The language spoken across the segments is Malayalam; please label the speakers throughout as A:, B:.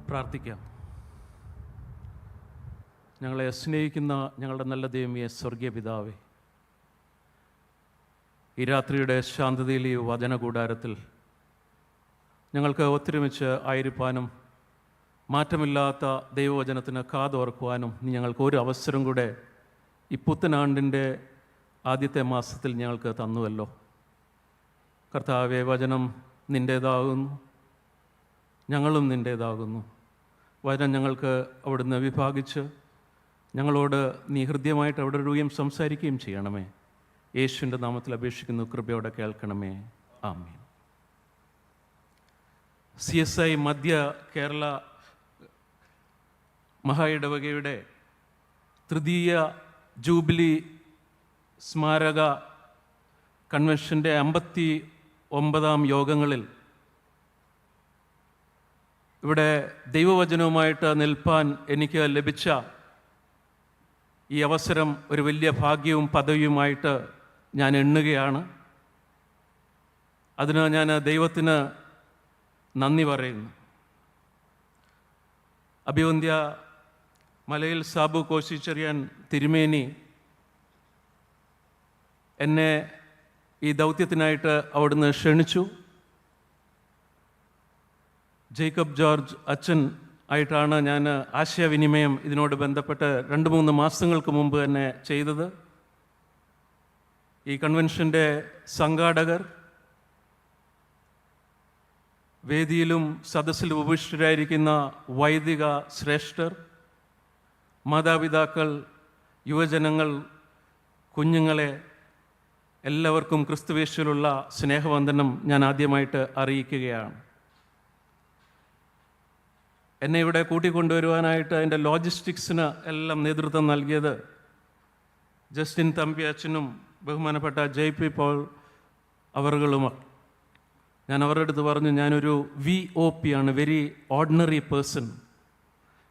A: പ്രാർത്ഥിക്കാം. ഞങ്ങളെ സ്നേഹിക്കുന്ന ഞങ്ങളുടെ നല്ല ദൈവമേ, സ്വർഗീയ പിതാവേ, ഈ രാത്രിയുടെ ശാന്തതയിൽ ഈ വചനകൂടാരത്തിൽ ഞങ്ങൾക്ക് ഒത്തൊരുമിച്ച് ആയിരിക്കാനും മാറ്റമില്ലാത്ത ദൈവവചനത്തിന് കാതോർക്കുവാനും നീ ഞങ്ങൾക്ക് ഒരു അവസരം കൂടെ ഈ പുത്തനാണ്ടിൻ്റെ ആദ്യത്തെ മാസത്തിൽ ഞങ്ങൾക്ക് തന്നുവല്ലോ. കർത്താവേ, വചനം നിൻ്റേതാകുന്നു, ഞങ്ങളും നിൻ്റേതാകുന്നു. വചനം ഞങ്ങൾക്ക് അവിടുന്ന് വിഭാഗിച്ച് ഞങ്ങളോട് നീ ഹൃദ്യമായിട്ട് അവിടെ രൂപയും സംസാരിക്കുകയും ചെയ്യണമേ. യേശുവിൻ്റെ നാമത്തിൽ അപേക്ഷിക്കുന്നു, കൃപയോടെ കേൾക്കണമേ. ആമേൻ. CSI മധ്യ കേരള മഹാ ഇടവകയുടെ തൃതീയ ജൂബിലി സ്മാരക കൺവെൻഷൻ്റെ 59ാം യോഗങ്ങളിൽ ഇവിടെ ദൈവവചനവുമായിട്ട് നിൽപ്പാൻ എനിക്ക് ലഭിച്ച ഈ അവസരം ഒരു വലിയ ഭാഗ്യവും പദവിയുമായിട്ട് ഞാൻ എണ്ണുകയാണ്. അതിന് ഞാൻ ദൈവത്തിന് നന്ദി പറയുന്നു. അഭിവന്ദ്യ മലയിൽ സാബു കോശിച്ചെറിയാൻ തിരുമേനി എന്നെ ഈ ദൗത്യത്തിനായിട്ട് അവിടുന്ന് ക്ഷണിച്ചു. ജേക്കബ് ജോർജ് അച്ഛൻ ആയിട്ടാണ് ഞാൻ ആശയവിനിമയം ഇതിനോട് ബന്ധപ്പെട്ട് 2-3 മാസങ്ങൾക്ക് മുമ്പ് തന്നെ ചെയ്തത്. ഈ കൺവെൻഷൻ്റെ സംഘാടകർ, വേദിയിലും സദസ്സിലും ഉപവിഷ്ടരായിരിക്കുന്ന വൈദിക ശ്രേഷ്ഠർ, മാതാപിതാക്കൾ, യുവജനങ്ങൾ, കുഞ്ഞുങ്ങളെ എല്ലാവർക്കും ക്രിസ്തുവേശുവിലുള്ള സ്നേഹവന്ദനം ഞാൻ ആദ്യമായിട്ട് അറിയിക്കുകയാണ്. എന്നെ ഇവിടെ കൂട്ടിക്കൊണ്ടുവരുവാനായിട്ട് അതിൻ്റെ ലോജിസ്റ്റിക്സിന് എല്ലാം നേതൃത്വം നൽകിയത് ജസ്റ്റിൻ തമ്പി അച്ഛനും ബഹുമാനപ്പെട്ട JP പോൾ അവറുകളുമാണ്. ഞാൻ അവരുടെ അടുത്ത് പറഞ്ഞു, ഞാനൊരു VOP ആണ്, വെരി ഓർഡിനറി പേഴ്സൺ.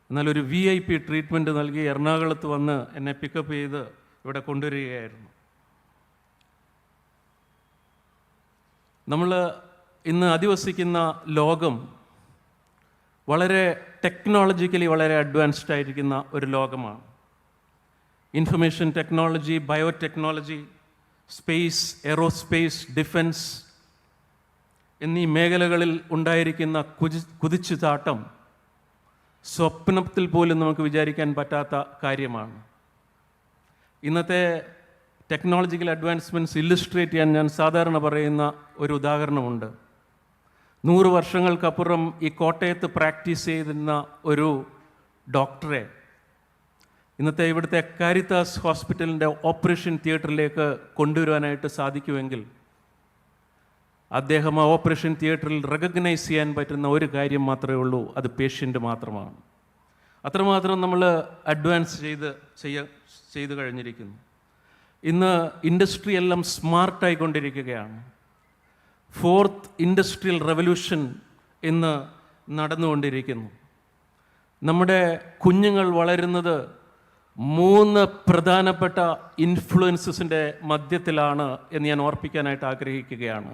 A: എന്നാലൊരു VIP ട്രീറ്റ്മെൻറ്റ് നൽകി എറണാകുളത്ത് വന്ന് എന്നെ പിക്കപ്പ് ചെയ്ത് ഇവിടെ കൊണ്ടുവരികയായിരുന്നു. നമ്മൾ ഇന്ന് അധിവസിക്കുന്ന ലോകം വളരെ ടെക്നോളജിക്കലി വളരെ അഡ്വാൻസ്ഡ് ആയിരിക്കുന്ന ഒരു ലോകമാണ്. Information technology, biotechnology, space, aerospace, defence എന്നീ മേഖലകളിൽ ഉണ്ടായിരിക്കുന്ന കുതിച്ചുചാട്ടം സ്വപ്നത്തിൽ പോലും നമുക്ക് വിചാരിക്കാൻ പറ്റാത്ത കാര്യമാണ്. ഇന്നത്തെ ടെക്നോളജിക്കൽ അഡ്വാൻസ്മെൻറ്റ്സ് ഇല്ലുസ്ട്രേറ്റ് ചെയ്യാൻ ഞാൻ സാധാരണ പറയുന്ന ഒരു ഉദാഹരണമുണ്ട്. 100 വർഷങ്ങൾക്കപ്പുറം ഈ കോട്ടയത്ത് പ്രാക്ടീസ് ചെയ്തിരുന്ന ഒരു ഡോക്ടറെ ഇന്നത്തെ ഇവിടുത്തെ കാരിത്താസ് ഹോസ്പിറ്റലിൻ്റെ ഓപ്പറേഷൻ തിയേറ്ററിലേക്ക് കൊണ്ടുവരുവാനായിട്ട് സാധിക്കുമെങ്കിൽ അദ്ദേഹം ആ ഓപ്പറേഷൻ തിയേറ്ററിൽ റെക്കഗ്നൈസ് ചെയ്യാൻ പറ്റുന്ന ഒരു കാര്യം മാത്രമേ ഉള്ളൂ, അത് പേഷ്യൻ്റ് മാത്രമാണ്. അത്രമാത്രം നമ്മൾ അഡ്വാൻസ് ചെയ്ത് കഴിഞ്ഞിരിക്കുന്നു. ഇന്ന് ഇൻഡസ്ട്രി എല്ലാം സ്മാർട്ടായിക്കൊണ്ടിരിക്കുകയാണ്. 4th ഇൻഡസ്ട്രിയൽ റെവല്യൂഷൻ ഇന്ന് നടന്നുകൊണ്ടിരിക്കുന്നു. നമ്മുടെ കുഞ്ഞുങ്ങൾ വളരുന്നത് 3 പ്രധാനപ്പെട്ട ഇൻഫ്ലുവൻസസിൻ്റെ മധ്യത്തിലാണ് എന്ന് ഞാൻ ഓർപ്പിക്കാനായിട്ട് ആഗ്രഹിക്കുകയാണ്.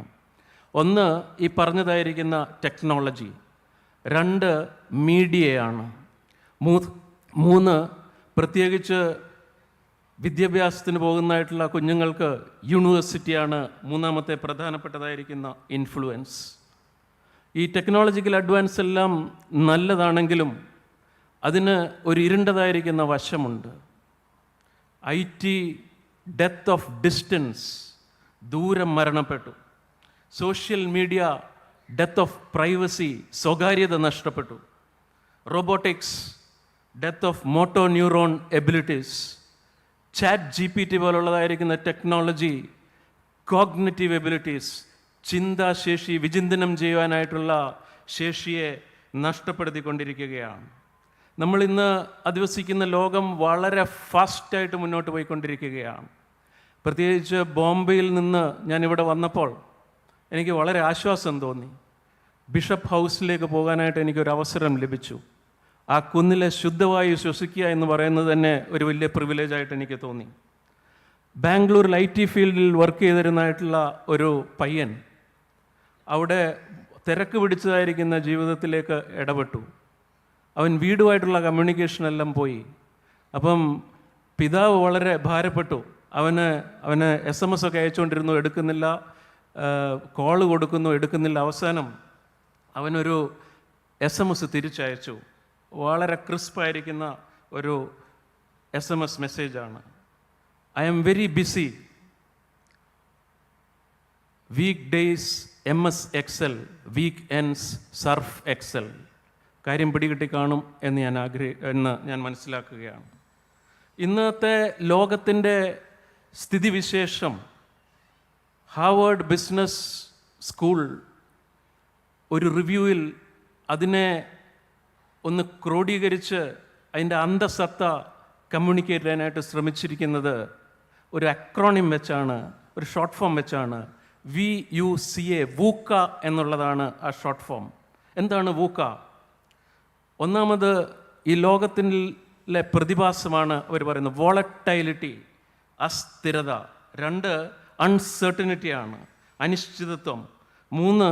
A: 1 ഈ പറഞ്ഞതായിരിക്കുന്ന ടെക്നോളജി, 2 മീഡിയയാണ്, 3 പ്രത്യേകിച്ച് വിദ്യാഭ്യാസത്തിന് പോകുന്നതായിട്ടുള്ള കുഞ്ഞുങ്ങൾക്ക് യൂണിവേഴ്സിറ്റിയാണ് 3ാമത്തെ പ്രധാനപ്പെട്ടതായിരിക്കുന്ന ഇൻഫ്ലുവൻസ്. ഈ ടെക്നോളജിക്കൽ അഡ്വാൻസ് എല്ലാം നല്ലതാണെങ്കിലും അതിന് ഒരു ഇരുണ്ടതായിരിക്കുന്ന വശമുണ്ട്. IT ഡെത്ത് ഓഫ് ഡിസ്റ്റൻസ്, ദൂരം മരണപ്പെട്ടു. Social media death of privacy, സ്വകാര്യത നഷ്ടപ്പെട്ടു. Robotics death of motor neuron abilities. ChatGPT പോലുള്ളതായിരിക്കുന്ന ടെക്നോളജി കോഗ്നിറ്റീവ് എബിലിറ്റീസ്, ചിന്താശേഷി, വിചിന്തനം ചെയ്യുവാനായിട്ടുള്ള ശേഷിയെ നഷ്ടപ്പെടുത്തിക്കൊണ്ടിരിക്കുകയാണ്. നമ്മളിന്ന് അധിവസിക്കുന്ന ലോകം വളരെ ഫാസ്റ്റായിട്ട് മുന്നോട്ട് പോയിക്കൊണ്ടിരിക്കുകയാണ്. പ്രത്യേകിച്ച് ബോംബെയിൽ നിന്ന് ഞാനിവിടെ വന്നപ്പോൾ എനിക്ക് വളരെ ആശ്വാസം തോന്നി. ബിഷപ്പ് ഹൗസിലേക്ക് പോകാനായിട്ട് എനിക്കൊരു അവസരം ലഭിച്ചു. ആ കുന്നിലെ ശുദ്ധവായു ശ്വസിക്കുക എന്ന് പറയുന്നത് തന്നെ ഒരു വലിയ പ്രിവിലേജായിട്ട് എനിക്ക് തോന്നി. ബാംഗ്ലൂരിൽ IT ഫീൽഡിൽ വർക്ക് ചെയ്തിരുന്നതായിട്ടുള്ള ഒരു പയ്യൻ അവിടെ തിരക്ക് പിടിച്ചതായിരിക്കുന്ന ജീവിതത്തിലേക്ക് ഇടപെട്ടു. അവൻ വീടുമായിട്ടുള്ള കമ്മ്യൂണിക്കേഷനെല്ലാം പോയി. അപ്പം പിതാവ് വളരെ ഭാരപ്പെട്ടു. അവന് SMS ഒക്കെ അയച്ചുകൊണ്ടിരുന്നു, എടുക്കുന്നില്ല. കോള് കൊടുക്കുന്നു, എടുക്കുന്നില്ല. അവസാനം അവനൊരു SMS തിരിച്ചയച്ചു. വളരെ ക്രിസ്പായിരിക്കുന്ന ഒരു SMS മെസ്സേജാണ്. I am very busy. Weekdays MS Excel, weekends Surf Excel. കാര്യം പിടികിട്ടി കാണും എന്ന് ഞാൻ മനസ്സിലാക്കുകയാണ്. ഇന്നത്തെ ലോകത്തിൻ്റെ സ്ഥിതിവിശേഷം ഹാർവേഡ് ബിസിനസ് സ്കൂൾ ഒരു റിവ്യൂവിൽ അതിനെ ഒന്ന് ക്രോഡീകരിച്ച് അതിൻ്റെ അന്തസത്ത കമ്മ്യൂണിക്കേറ്റ് ചെയ്യാനായിട്ട് ശ്രമിച്ചിരിക്കുന്നത് ഒരു അക്രോണിം വെച്ചാണ്, ഒരു ഷോർട്ട് ഫോം വെച്ചാണ്. VUCA, വൂക്ക എന്നുള്ളതാണ് ആ ഷോർട്ട് ഫോം. എന്താണ് വൂക്ക? ഒന്നാമത് ഈ ലോകത്തിലെ പ്രതിഭാസമാണ് അവർ പറയുന്നത് വോളറ്റൈലിറ്റി, അസ്ഥിരത. 2 അൺസെർട്ടനിറ്റിയാണ്, അനിശ്ചിതത്വം. 3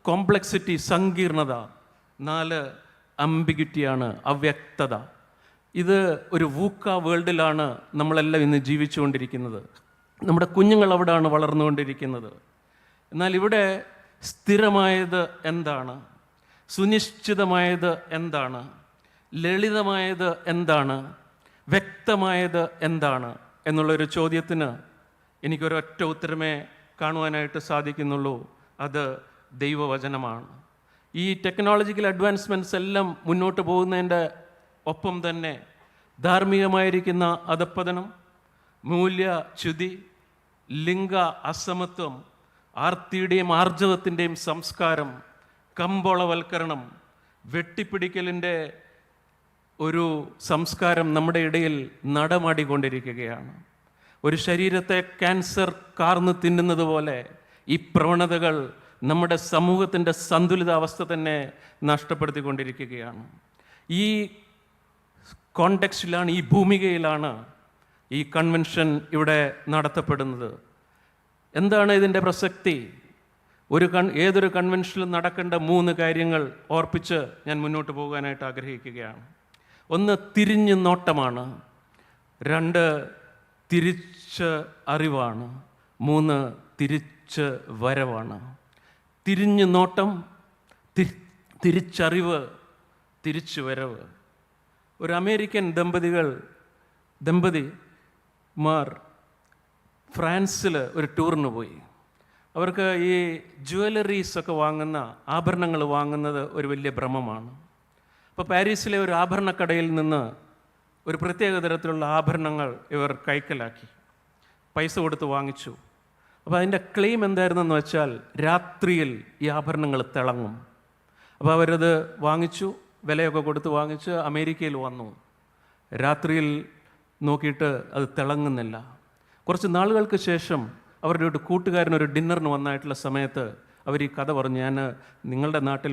A: കോംപ്ലക്സിറ്റി, സങ്കീർണത. 4 അംബിഗ്വിറ്റിയാണ്, അവ്യക്തത. ഇത് ഒരു വൂക്ക വേൾഡിലാണ് നമ്മളെല്ലാം ഇന്ന് ജീവിച്ചുകൊണ്ടിരിക്കുന്നത്. നമ്മുടെ കുഞ്ഞുങ്ങൾ അവിടെയാണ് വളർന്നുകൊണ്ടിരിക്കുന്നത്. എന്നാൽ ഇവിടെ സ്ഥിരമായത് എന്താണ്? സുനിശ്ചിതമായത് എന്താണ്? ലളിതമായത് എന്താണ്? വ്യക്തമായത് എന്താണ് എന്നുള്ളൊരു ചോദ്യത്തിന് എനിക്കൊരൊറ്റ ഉത്തരമേ കാണുവാനായിട്ട് സാധിക്കുന്നുള്ളൂ. അത് ദൈവവചനമാണ്. ഈ ടെക്നോളജിക്കൽ അഡ്വാൻസ്മെൻറ്റ്സ് എല്ലാം മുന്നോട്ട് പോകുന്നതിൻ്റെ ഒപ്പം തന്നെ ധാർമ്മികമായിരിക്കുന്ന അധപ്പതനം, മൂല്യച്യുതി, ലിംഗ അസമത്വം, ആർത്തിയുടെയും ആർജവത്തിൻ്റെയും സംസ്കാരം, കമ്പോളവൽക്കരണം, വെട്ടിപ്പിടിക്കലിൻ്റെ ഒരു സംസ്കാരം നമ്മുടെ ഇടയിൽ നടമാടിക്കൊണ്ടിരിക്കുകയാണ്. ഒരു ശരീരത്തെ ക്യാൻസർ കാർന്ന് തിന്നുന്നത് പോലെ ഈ പ്രവണതകൾ നമ്മുടെ സമൂഹത്തിൻ്റെ സന്തുലിതാവസ്ഥ തന്നെ നഷ്ടപ്പെടുത്തിക്കൊണ്ടിരിക്കുകയാണ്. ഈ കോണ്ടെക്സ്റ്റിലാണ്, ഈ ഭൂമികയിലാണ് ഈ കൺവെൻഷൻ ഇവിടെ നടത്തപ്പെടുന്നത്. എന്താണ് ഇതിൻ്റെ പ്രസക്തി? ഏതൊരു കൺവെൻഷനിലും നടക്കേണ്ട 3 കാര്യങ്ങൾ ഓർപ്പിച്ച് ഞാൻ മുന്നോട്ട് പോകാനായിട്ട് ആഗ്രഹിക്കുകയാണ്. 1 തിരിഞ്ഞു നോട്ടമാണ്. 2 തിരിച്ച് അറിവാണ്. 3 തിരിച്ച് വരവാണ്. തിരിഞ്ഞു നോട്ടം, തിരിച്ചറിവ്, തിരിച്ചു വരവ്. ഒരു അമേരിക്കൻ ദമ്പതിമാർ ഫ്രാൻസിൽ ഒരു ടൂറിന് പോയി. അവർക്ക് ഈ ജ്വല്ലറീസൊക്കെ ആഭരണങ്ങൾ വാങ്ങുന്നത് ഒരു വലിയ ഭ്രമമാണ്. അപ്പോൾ പാരീസിലെ ഒരു ആഭരണക്കടയിൽ നിന്ന് ഒരു പ്രത്യേക തരത്തിലുള്ള ആഭരണങ്ങൾ ഇവർ കൈക്കലാക്കി, പൈസ കൊടുത്ത് വാങ്ങിച്ചു. അപ്പോൾ അതിൻ്റെ ക്ലെയിം എന്തായിരുന്നെന്ന് വെച്ചാൽ രാത്രിയിൽ ഈ ആഭരണങ്ങൾ തിളങ്ങും. അപ്പോൾ അവരത് വാങ്ങിച്ചു, വിലയൊക്കെ കൊടുത്ത് വാങ്ങിച്ച് അമേരിക്കയിൽ വന്നു. രാത്രിയിൽ നോക്കിയിട്ട് അത് തിളങ്ങുന്നില്ല. കുറച്ച് നാളുകൾക്ക് ശേഷം അവരുടെ ഒരു കൂട്ടുകാരനൊരു ഡിന്നറിന് വന്നായിട്ടുള്ള സമയത്ത് അവർ ഈ കഥ പറഞ്ഞു. ഞാൻ നിങ്ങളുടെ നാട്ടിൽ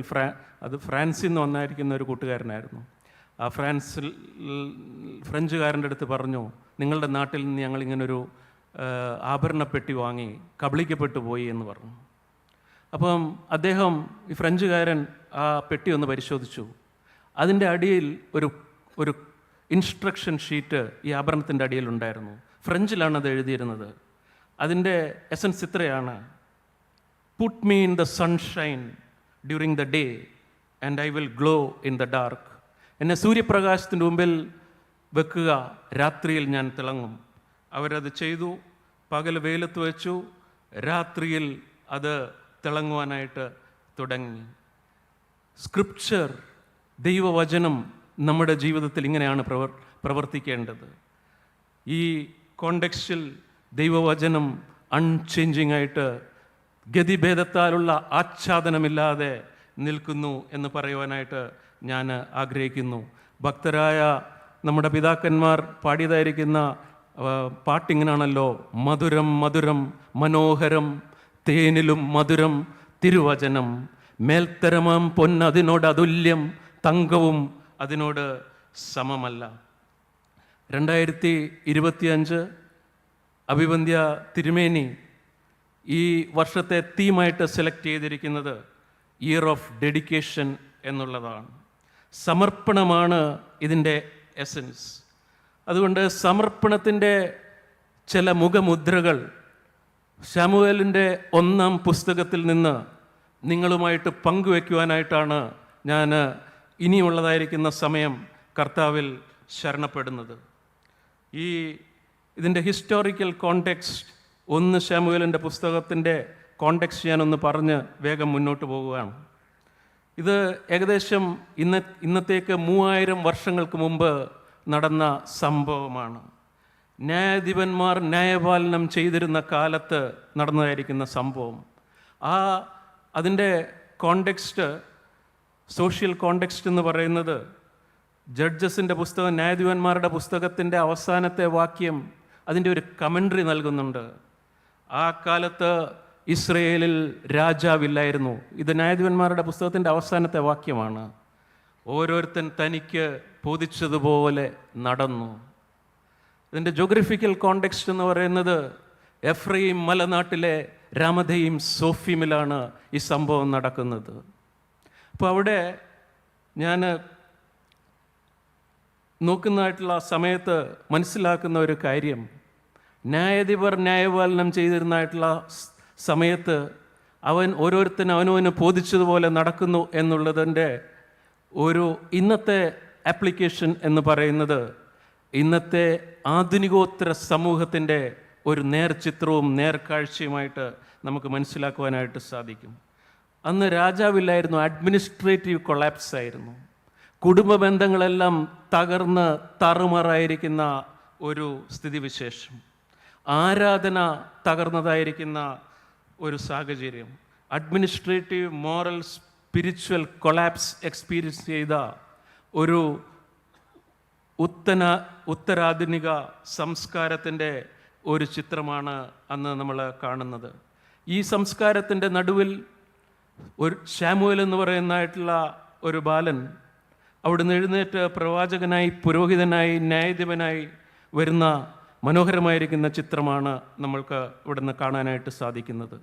A: ഫ്രാൻസിൽ നിന്ന് വന്നായിരിക്കുന്ന ഒരു കൂട്ടുകാരനായിരുന്നു. ആ ഫ്രഞ്ചുകാരൻ്റെ അടുത്ത് പറഞ്ഞു, നിങ്ങളുടെ നാട്ടിൽ നിന്ന് ഞങ്ങളിങ്ങനൊരു ആഭരണപ്പെട്ടി വാങ്ങി കബളിക്കപ്പെട്ടു പോയി എന്ന് പറഞ്ഞു. അപ്പം അദ്ദേഹം, ഈ ഫ്രഞ്ചുകാരൻ, ആ പെട്ടി ഒന്ന് പരിശോധിച്ചു. അതിൻ്റെ അടിയിൽ ഒരു ഇൻസ്ട്രക്ഷൻ ഷീറ്റ് ഈ ആഭരണത്തിൻ്റെ അടിയിലുണ്ടായിരുന്നു. ഫ്രഞ്ചിലാണ് അത് എഴുതിയിരുന്നത്. അതിൻ്റെ എസൻസ് ഇത്രയാണ്: puttu me in the sunshine during the day and I will glow in the dark. എന്നെ സൂര്യപ്രകാശത്തിൻ്റെ മുമ്പിൽ വെക്കുക, രാത്രിയിൽ ഞാൻ തിളങ്ങും. അവരത് ചെയ്തു. പകൽ വെയിലത്ത് വെച്ചു, രാത്രിയിൽ അത് തിളങ്ങുവാനായിട്ട് തുടങ്ങി. സ്ക്രിപ്ചർ, ദൈവവചനം നമ്മുടെ ജീവിതത്തിൽ ഇങ്ങനെയാണ് പ്രവർത്തിക്കേണ്ടത്. ഈ കോണ്ടെക്സ്റ്റിൽ ദൈവവചനം അൺചേഞ്ചിങ് ആയിട്ട് ഗതിഭേദത്താലുള്ള ആച്ഛാദനമില്ലാതെ നിൽക്കുന്നു എന്ന് പറയുവാനായിട്ട് ഞാൻ ആഗ്രഹിക്കുന്നു. ഭക്തരായ നമ്മുടെ പിതാക്കന്മാർ പാടിയതായിരിക്കുന്ന പാട്ടിങ്ങനാണല്ലോ: മധുരം മധുരം മനോഹരം തേനിലും മധുരം തിരുവചനം, മേൽത്തരമാം പൊന്നതിനോട് അതുല്യം, തങ്കവും അതിനോട് സമമല്ല. 2025 അഭിവന്ദ്യ തിരുമേനി ഈ വർഷത്തെ തീമായിട്ട് സെലക്ട് ചെയ്തിരിക്കുന്നത് ഇയർ ഓഫ് ഡെഡിക്കേഷൻ എന്നുള്ളതാണ്. സമർപ്പണമാണ് ഇതിൻ്റെ എസൻസ്. അതുകൊണ്ട് സമർപ്പണത്തിൻ്റെ ചില മുഖമുദ്രകൾ ശമൂവേലിൻ്റെ 1-ാം പുസ്തകത്തിൽ നിന്ന് നിങ്ങളുമായിട്ട് പങ്കുവയ്ക്കുവാനായിട്ടാണ് ഞാൻ ഇനിയുള്ളതായിരിക്കുന്ന സമയം കർത്താവിൽ ശരണപ്പെടുന്നത്. ഇതിൻ്റെ ഹിസ്റ്റോറിക്കൽ കോണ്ടെക്സ്റ്റ് 1 ശമൂവേലിൻ്റെ പുസ്തകത്തിൻ്റെ കോണ്ടെക്സ്റ്റ് ഞാനൊന്ന് പറഞ്ഞ് വേഗം മുന്നോട്ട് പോകുകയാണ്. ഇത് ഏകദേശം ഇന്നത്തേക്ക് 3000 വർഷങ്ങൾക്ക് മുമ്പ് നടന്ന സംഭവമാണ്. ന്യായാധിപന്മാർ ന്യായപാലനം ചെയ്തിരുന്ന കാലത്ത് നടന്നതായിരിക്കുന്ന സംഭവം. അതിൻ്റെ കോണ്ടെക്സ്റ്റ്, സോഷ്യൽ കോണ്ടെക്സ്റ്റ് എന്ന് പറയുന്നത് ജഡ്ജസിൻ്റെ പുസ്തകം, ന്യായാധിപന്മാരുടെ പുസ്തകത്തിൻ്റെ അവസാനത്തെ വാക്യം അതിൻ്റെ ഒരു കമൻട്രി നൽകുന്നുണ്ട്. ആ കാലത്ത് ഇസ്രയേലിൽ രാജാവില്ലായിരുന്നു. ഇത് ന്യായാധിപന്മാരുടെ പുസ്തകത്തിൻ്റെ അവസാനത്തെ വാക്യമാണ്. ഓരോരുത്തൻ തനിക്ക് ബോധിച്ചതുപോലെ നടന്നു. ഇതിൻ്റെ ജോഗ്രഫിക്കൽ കോണ്ടെക്സ്റ്റ് എന്ന് പറയുന്നത് എഫ്രൈം മലനാട്ടിലെ രാമഥയീം സോഫീമിലാണ് ഈ സംഭവം നടക്കുന്നത്. അപ്പോൾ അവിടെ ഞാൻ നോക്കുന്നതായിട്ടുള്ള സമയത്ത് മനസ്സിലാക്കുന്ന ഒരു കാര്യം, ന്യായാധിപർ ന്യായപാലനം ചെയ്തിരുന്നതായിട്ടുള്ള സമയത്ത് ഓരോരുത്തരും അവനവന് ബോധിച്ചതുപോലെ നടക്കുന്നു എന്നുള്ളതിൻ്റെ ഒരു ഇന്നത്തെ ആപ്ലിക്കേഷൻ എന്ന് പറയുന്നത് ഇന്നത്തെ ആധുനികോത്തര സമൂഹത്തിൻ്റെ ഒരു നേർചിത്രവും നേർക്കാഴ്ചയുമായിട്ട് നമുക്ക് മനസ്സിലാക്കുവാനായിട്ട് സാധിക്കും. അന്ന് രാജാവില്ലായിരുന്നു, അഡ്മിനിസ്ട്രേറ്റീവ് കൊളാപ്സ് ആയിരുന്നു. കുടുംബ ബന്ധങ്ങളെല്ലാം തകർന്ന് താറുമാറായിരിക്കുന്ന ഒരു സ്ഥിതിവിശേഷം, ആരാധന തകർന്നതായിരിക്കുന്ന ഒരു സാഹചര്യം, administrative moral spiritual collapse experience ചെയ്ത ഒരു ഉത്തരാധുനിക സംസ്കാരത്തിൻ്റെ ഒരു ചിത്രമാണ് അന്ന് നമ്മൾ കാണുന്നത്. ഈ സംസ്കാരത്തിൻ്റെ നടുവിൽ ഒരു ശമൂവേൽ എന്ന് പറയുന്നതായിട്ടുള്ള ഒരു ബാലൻ അവിടുന്ന് എഴുന്നേറ്റ് പ്രവാചകനായി, പുരോഹിതനായി, ന്യായാധിപനായി വരുന്ന മനോഹരമായിരിക്കുന്ന ചിത്രമാണ് നമ്മൾക്ക് ഇവിടുന്ന് കാണാനായിട്ട് സാധിക്കുന്നത്.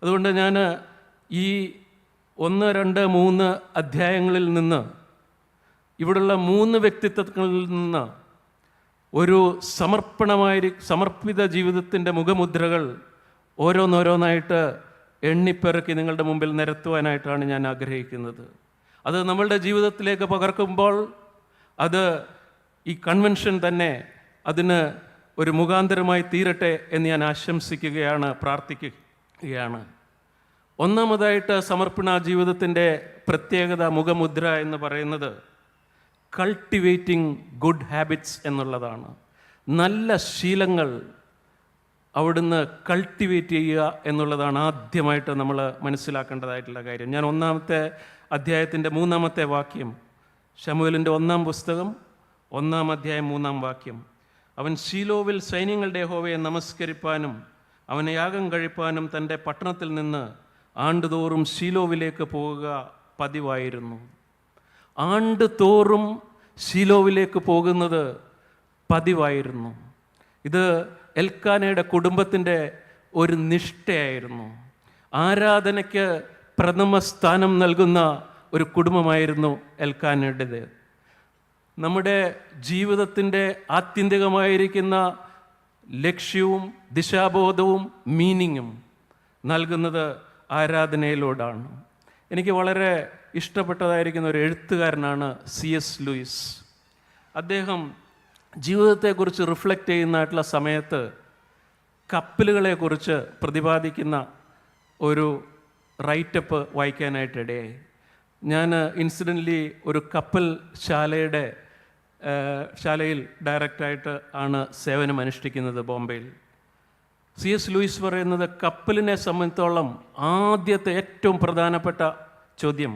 A: അതുകൊണ്ട് ഞാൻ ഈ 1, 2, 3 അധ്യായങ്ങളിൽ നിന്ന്, ഇവിടുള്ള 3 വ്യക്തിത്വങ്ങളിൽ നിന്ന് ഒരു സമർപ്പിത ജീവിതത്തിൻ്റെ മുഖമുദ്രകൾ ഓരോന്നോരോന്നായിട്ട് എണ്ണിപ്പെറുക്കി നിങ്ങളുടെ മുമ്പിൽ നിരത്തുവാനായിട്ടാണ് ഞാൻ ആഗ്രഹിക്കുന്നത്. അത് നമ്മളുടെ ജീവിതത്തിലേക്ക് പകർക്കുമ്പോൾ അത് ഈ കൺവെൻഷൻ തന്നെ അതിന് ഒരു മുഖാന്തരമായി തീരട്ടെ എന്ന് ഞാൻ ആശംസിക്കുകയാണ്, പ്രാർത്ഥിക്കുകയാണ്. ഒന്നാമതായിട്ട് സമർപ്പണ ജീവിതത്തിൻ്റെ പ്രത്യേകത, മുഖമുദ്ര എന്ന് പറയുന്നത് കൾട്ടിവേറ്റിംഗ് ഗുഡ് ഹാബിറ്റ്സ് എന്നുള്ളതാണ്. നല്ല ശീലങ്ങൾ അവിടുന്ന് കൾട്ടിവേറ്റ് ചെയ്യുക എന്നുള്ളതാണ് ആദ്യമായിട്ട് നമ്മൾ മനസ്സിലാക്കേണ്ടതായിട്ടുള്ള കാര്യം. ഞാൻ 1-ാമത്തെ അധ്യായത്തിൻ്റെ 3-ാമത്തെ വാക്യം, ശമൂവേലിൻ്റെ 1-ാം പുസ്തകം 1-ാം അധ്യായം 3-ാം വാക്യം, അവൻ ശീലോവിൽ സൈന്യങ്ങളുടെ യഹോവയെ നമസ്കരിപ്പാനും അവനെ യാഗം കഴിപ്പാനും തൻ്റെ പട്ടണത്തിൽ നിന്ന് ആണ്ടുതോറും ശീലോവിലേക്ക് പോവുക പതിവായിരുന്നു. ആണ്ടുതോറും ശീലോവിലേക്ക് പോകുന്നത് പതിവായിരുന്നു. ഇത് എൽക്കാനയുടെ കുടുംബത്തിൻ്റെ ഒരു നിഷ്ഠയായിരുന്നു. ആരാധനയ്ക്ക് പ്രഥമ സ്ഥാനം നൽകുന്ന ഒരു കുടുംബമായിരുന്നു എൽക്കാനയുടേത്. നമ്മുടെ ജീവിതത്തിൻ്റെ ആത്യന്തികമായിരിക്കുന്ന ലക്ഷ്യവും ദിശാബോധവും മീനിങ്ങും നൽകുന്നത് ആരാധനയിലൂടാണ്. എനിക്ക് വളരെ ഇഷ്ടപ്പെട്ടതായിരിക്കുന്ന ഒരു എഴുത്തുകാരനാണ് C.S. ലൂയിസ്. അദ്ദേഹം ജീവിതത്തെക്കുറിച്ച് റിഫ്ലക്റ്റ് ചെയ്യുന്നതായിട്ടുള്ള സമയത്ത് കപ്പലുകളെക്കുറിച്ച് പ്രതിപാദിക്കുന്ന ഒരു റൈറ്റപ്പ് വായിക്കാനായിട്ടിടയായി. ഞാൻ ഇൻസിഡൻ്റലി ഒരു കപ്പൽ ശാലയിൽ ഡയറക്റ്റായിട്ട് ആണ് സേവനം അനുഷ്ഠിക്കുന്നത് ബോംബെയിൽ. C.S. ലൂയിസ് പറയുന്നത് കപ്പലിനെ സംബന്ധിച്ചോളം ആദ്യത്തെ ഏറ്റവും പ്രധാനപ്പെട്ട ചോദ്യം